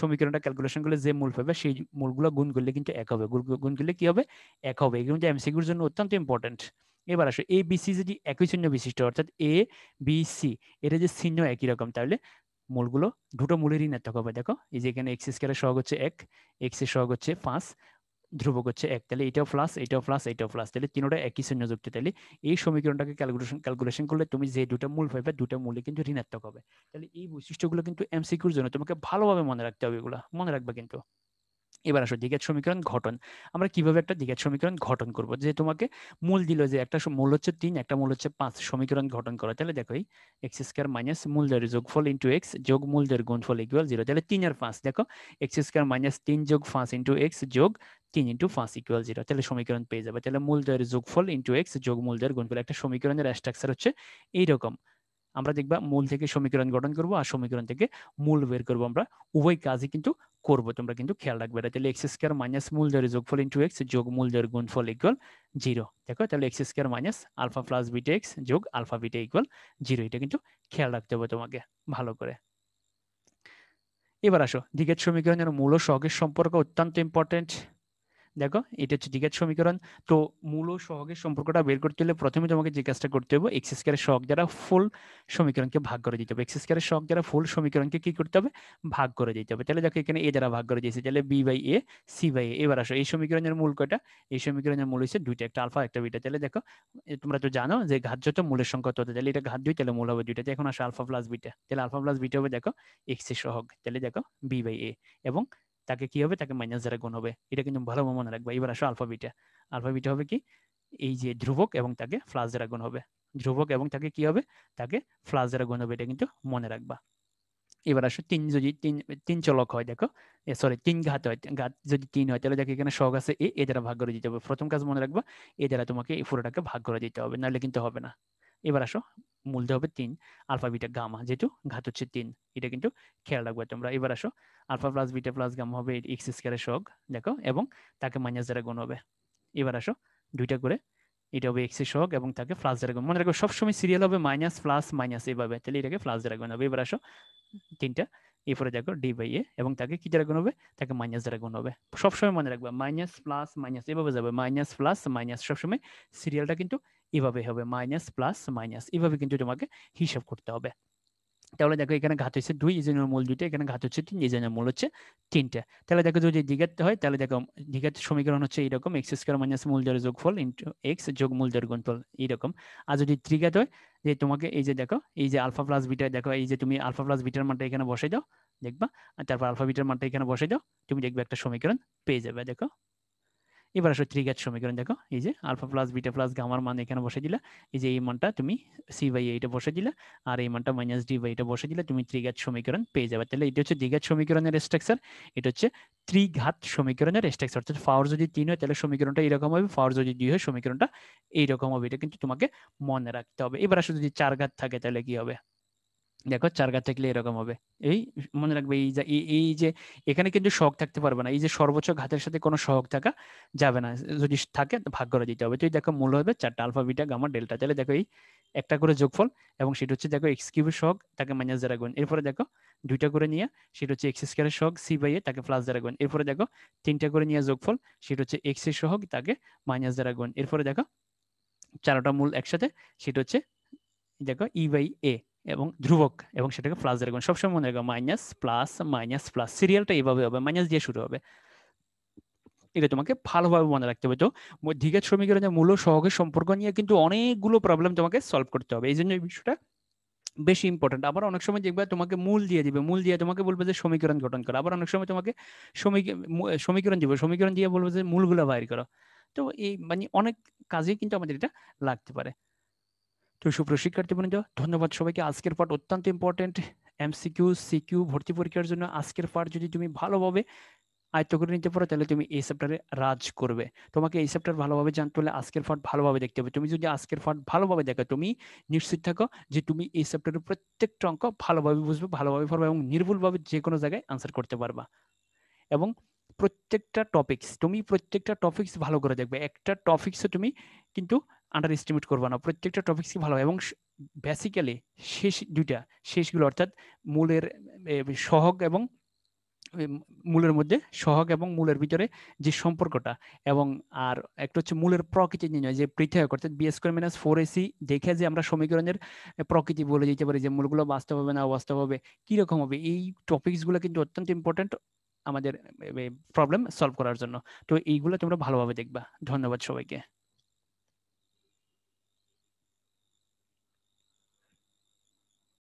সমীকরণটা ক্যালকুলেশন করলে যে মূল পাবে সেই মূলগুলো গুণ করলে কিন্তু এক হবে, গুণ করলে কি হবে, এক হবে। এগুলো কিন্তু এমসিকিউর জন্য অত্যন্ত ইম্পর্টেন্ট। এবার আসো, এ বি সি যদি একই চিহ্ন বিশিষ্ট, অর্থাৎ এ বি সি এটা যে চিহ্ন একই রকম, তাহলে মূলগুলো দুটো মূলের ঋণাত্মক হবে। দেখো এই যে এখানে এক্স স্কয়ারের সহগ হচ্ছে এক, এক্স এর সহগ হচ্ছে পাঁচ, ধ্রুবক হচ্ছে এক, তাহলে এটাও প্লাস এটাও প্লাস এটাও প্লাস, তাহলে তিনটা একই চিহ্ন যুক্ত। তাহলে এই সমীকরণটাকে ক্যালকুলেশন করলে তুমি যে দুটো মূল পাইবে দুটো মূলই কিন্তু ঋণাত্মক হবে। তাহলে এই বৈশিষ্ট্যগুলো কিন্তু এমসিকিউর জন্য তোমাকে ভালোভাবে মনে রাখতে হবে, এগুলো মনে রাখবে কিন্তু। এবার আসো দ্বিঘাত সমীকরণ গঠন। আমরা কিভাবে একটা দ্বিঘাত সমীকরণ গঠন করব, যে তোমাকে মূল দিল যে একটা মূল হচ্ছে তিন, একটা মূল হচ্ছে পাঁচ, সমীকরণ গঠন করা। তাহলে দেখো এই এক্স স্কয়ার মাইনাস মূলদের যোগফল ইন্টু এক্স যোগ মূলদের গুণফল ইকুয়াল জিরো। তাহলে তিন আর পাঁচ, দেখো এক্স স্কয়ার মাইনাস তিন যোগ পাঁচ ইন্টু এক্স যোগ তিন ইন্টু পাঁচ ইকুয়াল জিরো। তাহলে সমীকরণ পেয়ে যাবে। তাহলে মূলদের যোগফল ইন্টু এক্স যোগ মূলদের গুণফল, একটা সমীকরণের স্ট্রাকচার হচ্ছে এইরকম। আমরা দেখবা মূল থেকে সমীকরণ গঠন করব আর সমীকরণ থেকে মূল বের করব, আমরা উভয় কাজই কিন্তু করব, তোমরা কিন্তু খেয়াল রাখবে। তাহলে এক্স স্কয়ার মাইনাস মূল ধরে যোগফল ইন্টু এক্স যোগ মূল ধরে গুণফল ইকুয়াল জিরো। দেখো তাহলে X square minus alpha plus beta X যোগ আলফা বিটা ইকুয়াল জিরো, এটা কিন্তু খেয়াল রাখতে হবে তোমাকে ভালো করে। এবার আসো, দ্বিঘাত সমীকরণের মূল ও সহগের সম্পর্ক অত্যন্ত ইম্পর্টেন্ট। দেখো এটা হচ্ছে দ্বিঘাত সমীকরণ। তো মূল ও সহগের সম্পর্কটা বের করতে হলে প্রথমে তোমাকে যে কাজটা করতে হবে, এক্স স্কয়ারের সহগ দ্বারা ফুল সমীকরণকে ভাগ করে দিতে হবে। এক্স স্কয়ারের সহগ দ্বারা ফুল সমীকরণকে কি করতে হবে, ভাগ করে দিতে হবে। তাহলে দেখো এখানে এ দ্বারা ভাগ করে দিয়েছে, তাহলে B by A C by A. এবার আসো, এই সমীকরণের মূল কয়টা, এই সমীকরণের মূল হচ্ছে দুইটা, একটা আলফা একটা বিটা। তাহলে দেখো তোমরা তো জানো যে ঘাত যত মূলের সংখ্যা তত, তাহলে এটা ঘাত দুই, তাহলে মূল হবে দুইটা। এখন আসো আলফা প্লাস বিটা, তাহলে আলফা প্লাস বিটা হবে দেখো এক্স এর সহগ, তাহলে দেখো বি বাই এ এবং তাকে কি হবে, তাকে মাইনাস দ্বারা গুণ হবে। এটা কিন্তু ভালোভাবে মনে রাখবা। এবার আসো আলফা বিটা। আলফা বিটা হবে কি, এই যে ধ্রুবক এবং তাকে প্লাস দ্বারা গুণ হবে, ধ্রুবক এবং তাকে কি হবে, তাকে প্লাস দ্বারা গুণ হবে, এটা কিন্তু মনে রাখবা। এবার আসো তিন, যদি তিন তিন চলক হয়, দেখো সরি তিন ঘাত হয়, ঘাত যদি তিন হয় তাহলে দেখো এখানে সহগ আছে এ দ্বারা ভাগ করে দিতে হবে। প্রথম কাজ মনে রাখবা, এ দ্বারা তোমাকে এই পুরোটাকে ভাগ করে দিতে হবে, নাহলে কিন্তু হবে না। এবার আসো মূল হবে 3, আলফা বিটা গামা, যেহেতু ঘাত হচ্ছে 3, এটা কিন্তু খেয়াল রাখবে তোমরা। এবার আসো alpha plus beta plus gamma হবে এক্স স্কয়ারের সহগ, দেখো, এবং তাকে মাইনাস দ্বারা গুণ হবে। এবার আসো দুইটা করে, এটা হবে এক্স এর সহগ এবং তাকে প্লাস দ্বারা গুণ। মনে রাখো সবসময় সিরিয়াল হবে মাইনাস প্লাস মাইনাস এইভাবে, তাহলে এটাকে প্লাস দ্বারা গুণ হবে। এবার আসো তিনটা, এরপরে দেখো ডি বাই এ এবং তাকে কি দ্বারা গুণ হবে, তাকে মাইনাস দ্বারা গুণ হবে। সবসময় মনে রাখবা মাইনাস প্লাস মাইনাস এভাবে যাবে, মাইনাস প্লাস মাইনাস, সবসময় সিরিয়ালটা কিন্তু এভাবে হবে, মাইনাস প্লাস মাইনাস, এভাবে কিন্তু তোমাকে হিসাব করতে হবে। তাহলে দেখো এখানে ঘাত হচ্ছে 2, এই জন্য মূল 2টা, এখানে ঘাত হচ্ছে 3, এই জন্য মূল হচ্ছে 3টা। তাহলে দেখো যদি দ্বিঘাত হয়, তাহলে দেখো দ্বিঘাত সমীকরণ হচ্ছে এইরকম, এক্স স্কয়ার মাইনাস মূল দ্বারা যোগফল ইন্টু এক্স যোগ মূল দ্বারা গুণফল, এইরকম। আর যদি ত্রিঘাত হয়, যে তোমাকে এই যে দেখো, এই যে আলফা প্লাস বিটা, দেখো এই যে তুমি আলফা প্লাস বিটার মানটা এখানে বসাই দাও, দেখবা, আর তারপর আলফা বিটার মানটা এখানে বসাই দাও, তুমি দেখবে একটা সমীকরণ পেয়ে যাবে। দেখো এবার আসো ত্রিঘাত সমীকরণ, দেখো এই যে আলফা প্লাস বিটা প্লাস গামার মান এখানে বসে দিলা, এই যে এই মানটা তুমি সি বাই এইটা বসে দিলা, আর এই মানটা মাইনাস ডি বাই এটা বসে দিলে তুমি ত্রিঘাত সমীকরণ পেয়ে যাবে। তাহলে এটা হচ্ছে দ্বিঘাত সমীকরণের স্ট্রাকচার, এটা হচ্ছে ত্রিঘাত সমীকরণের স্ট্রাকচার। অর্থাৎ পাওয়ার যদি 3 হয় তাহলে সমীকরণটা এরকম হবে, পাওয়ার যদি 2 হয় সমীকরণটা এইরকম হবে। এটা কিন্তু তোমাকে মনে রাখতে হবে। এবার আসো যদি 4 ঘাত থাকে তাহলে কি হবে, দেখো 4 ঘাত থাকলে এরকম হবে। এই মনে রাখবে, এই যে এই যে এখানে কিন্তু সহগ থাকতে পারবে না, এই যে সর্বোচ্চ ঘাতের সাথে কোনো সহগ থাকা যাবে না, যদি থাকে ভাগ করে দিতে হবে। তো দেখো মূল হবে 4টা, আলফা বিটা গামা ডেল্টা। তাহলে দেখো এই একটা করে যোগফল, এবং সেটা হচ্ছে দেখো এক্স কিউবের সহগ, তাকে মাইনাস দ্বারা গুণ। এরপরে দেখো দুইটা করে নিয়ে, সেটা হচ্ছে এক্স স্কয়ারের সহগ সি বাই এ, তাকে প্লাস দ্বারা গুণ। এরপরে দেখো তিনটা করে নিয়ে যোগফল, সেটা হচ্ছে এক্স এর সহগ, তাকে মাইনাস দ্বারা গুণ। এরপরে দেখো চারটা মূল একসাথে, সেটা হচ্ছে দেখো ই বাই এ এবং ধ্রুবক, এবং সেটাকে প্লাস দিয়ে রাখবেন। সবসময় মনে রাখবেন মাইনাস প্লাস মাইনাস প্লাস, সিরিয়ালটা এইভাবে হবে, মাইনাস দিয়ে শুরু হবে। এটা তোমাকে ভালোভাবে মনে রাখতে হবে। তো দ্বিঘাত সমীকরণের মূল ও সহগের সম্পর্ক নিয়ে কিন্তু অনেকগুলো প্রবলেম তোমাকে সলভ করতে হবে, এই জন্য এই বিষয়টা বেশি ইম্পর্টেন্ট। আবার অনেক সময় দেখবে তোমাকে মূল দিয়ে দিবে, মূল দিয়ে তোমাকে বলবে যে সমীকরণ গঠন করো। আবার অনেক সময় তোমাকে সমীকরণ দিবে, সমীকরণ দিয়ে বলবে যে মূলগুলো বাইর করো। তো এই মানে অনেক কাজে কিন্তু আমাদের এটা লাগতে পারে। তো সুপ্রিয় শিক্ষার্থীবৃন্দ, ধন্যবাদ সবাইকে। আজকের পাঠ অত্যন্ত ইম্পর্টেন্ট, এমসিকিউ সিকিউ ভর্তি পরীক্ষার জন্য আজকের পাঠ যদি তুমি ভালোভাবে আয়ত্ত করে নিতে পারো তাহলে তুমি এই চ্যাপ্টারে রাজ করবে। তোমাকে এই চ্যাপ্টার ভালোভাবে জানতে হলে আজকের পাঠ ভালোভাবে দেখতে হবে। তুমি যদি আজকের পাঠ ভালোভাবে দেখো, তুমি নিশ্চিত থাকো যে তুমি এই চ্যাপ্টারের প্রত্যেকটা অঙ্ক ভালোভাবে বুঝবে, ভালোভাবে পড়বে এবং নির্ভুলভাবে যে কোনো জায়গায় আনসার করতে পারবা। এবং প্রত্যেকটা টপিকস ভালো করে দেখবে, একটা টপিকসও তুমি কিন্তু আন্ডার এস্টিমেট করবে না, প্রত্যেকটা টপিকসই ভালো। এবং বেসিক্যালি শেষগুলো অর্থাৎ মূলের সহগ এবং মূলের মধ্যে সহগ এবং মূলের ভিতরে যে সম্পর্কটা, এবং আর একটা হচ্ছে মূলের প্রকৃতি নির্ণয়, যে পৃথক অর্থাৎ বি স্কয়ার মাইনাস 4ac দেখে যে আমরা সমীকরণের প্রকৃতি বলে দিতে পারি, যে মূলগুলো বাস্তব হবে না অবাস্তব হবে, কিরকম হবে, এই টপিকসগুলো কিন্তু অত্যন্ত ইম্পর্টেন্ট আমাদের প্রবলেম সলভ করার জন্য। তো এইগুলো তোমরা ভালোভাবে দেখবা। ধন্যবাদ সবাইকে।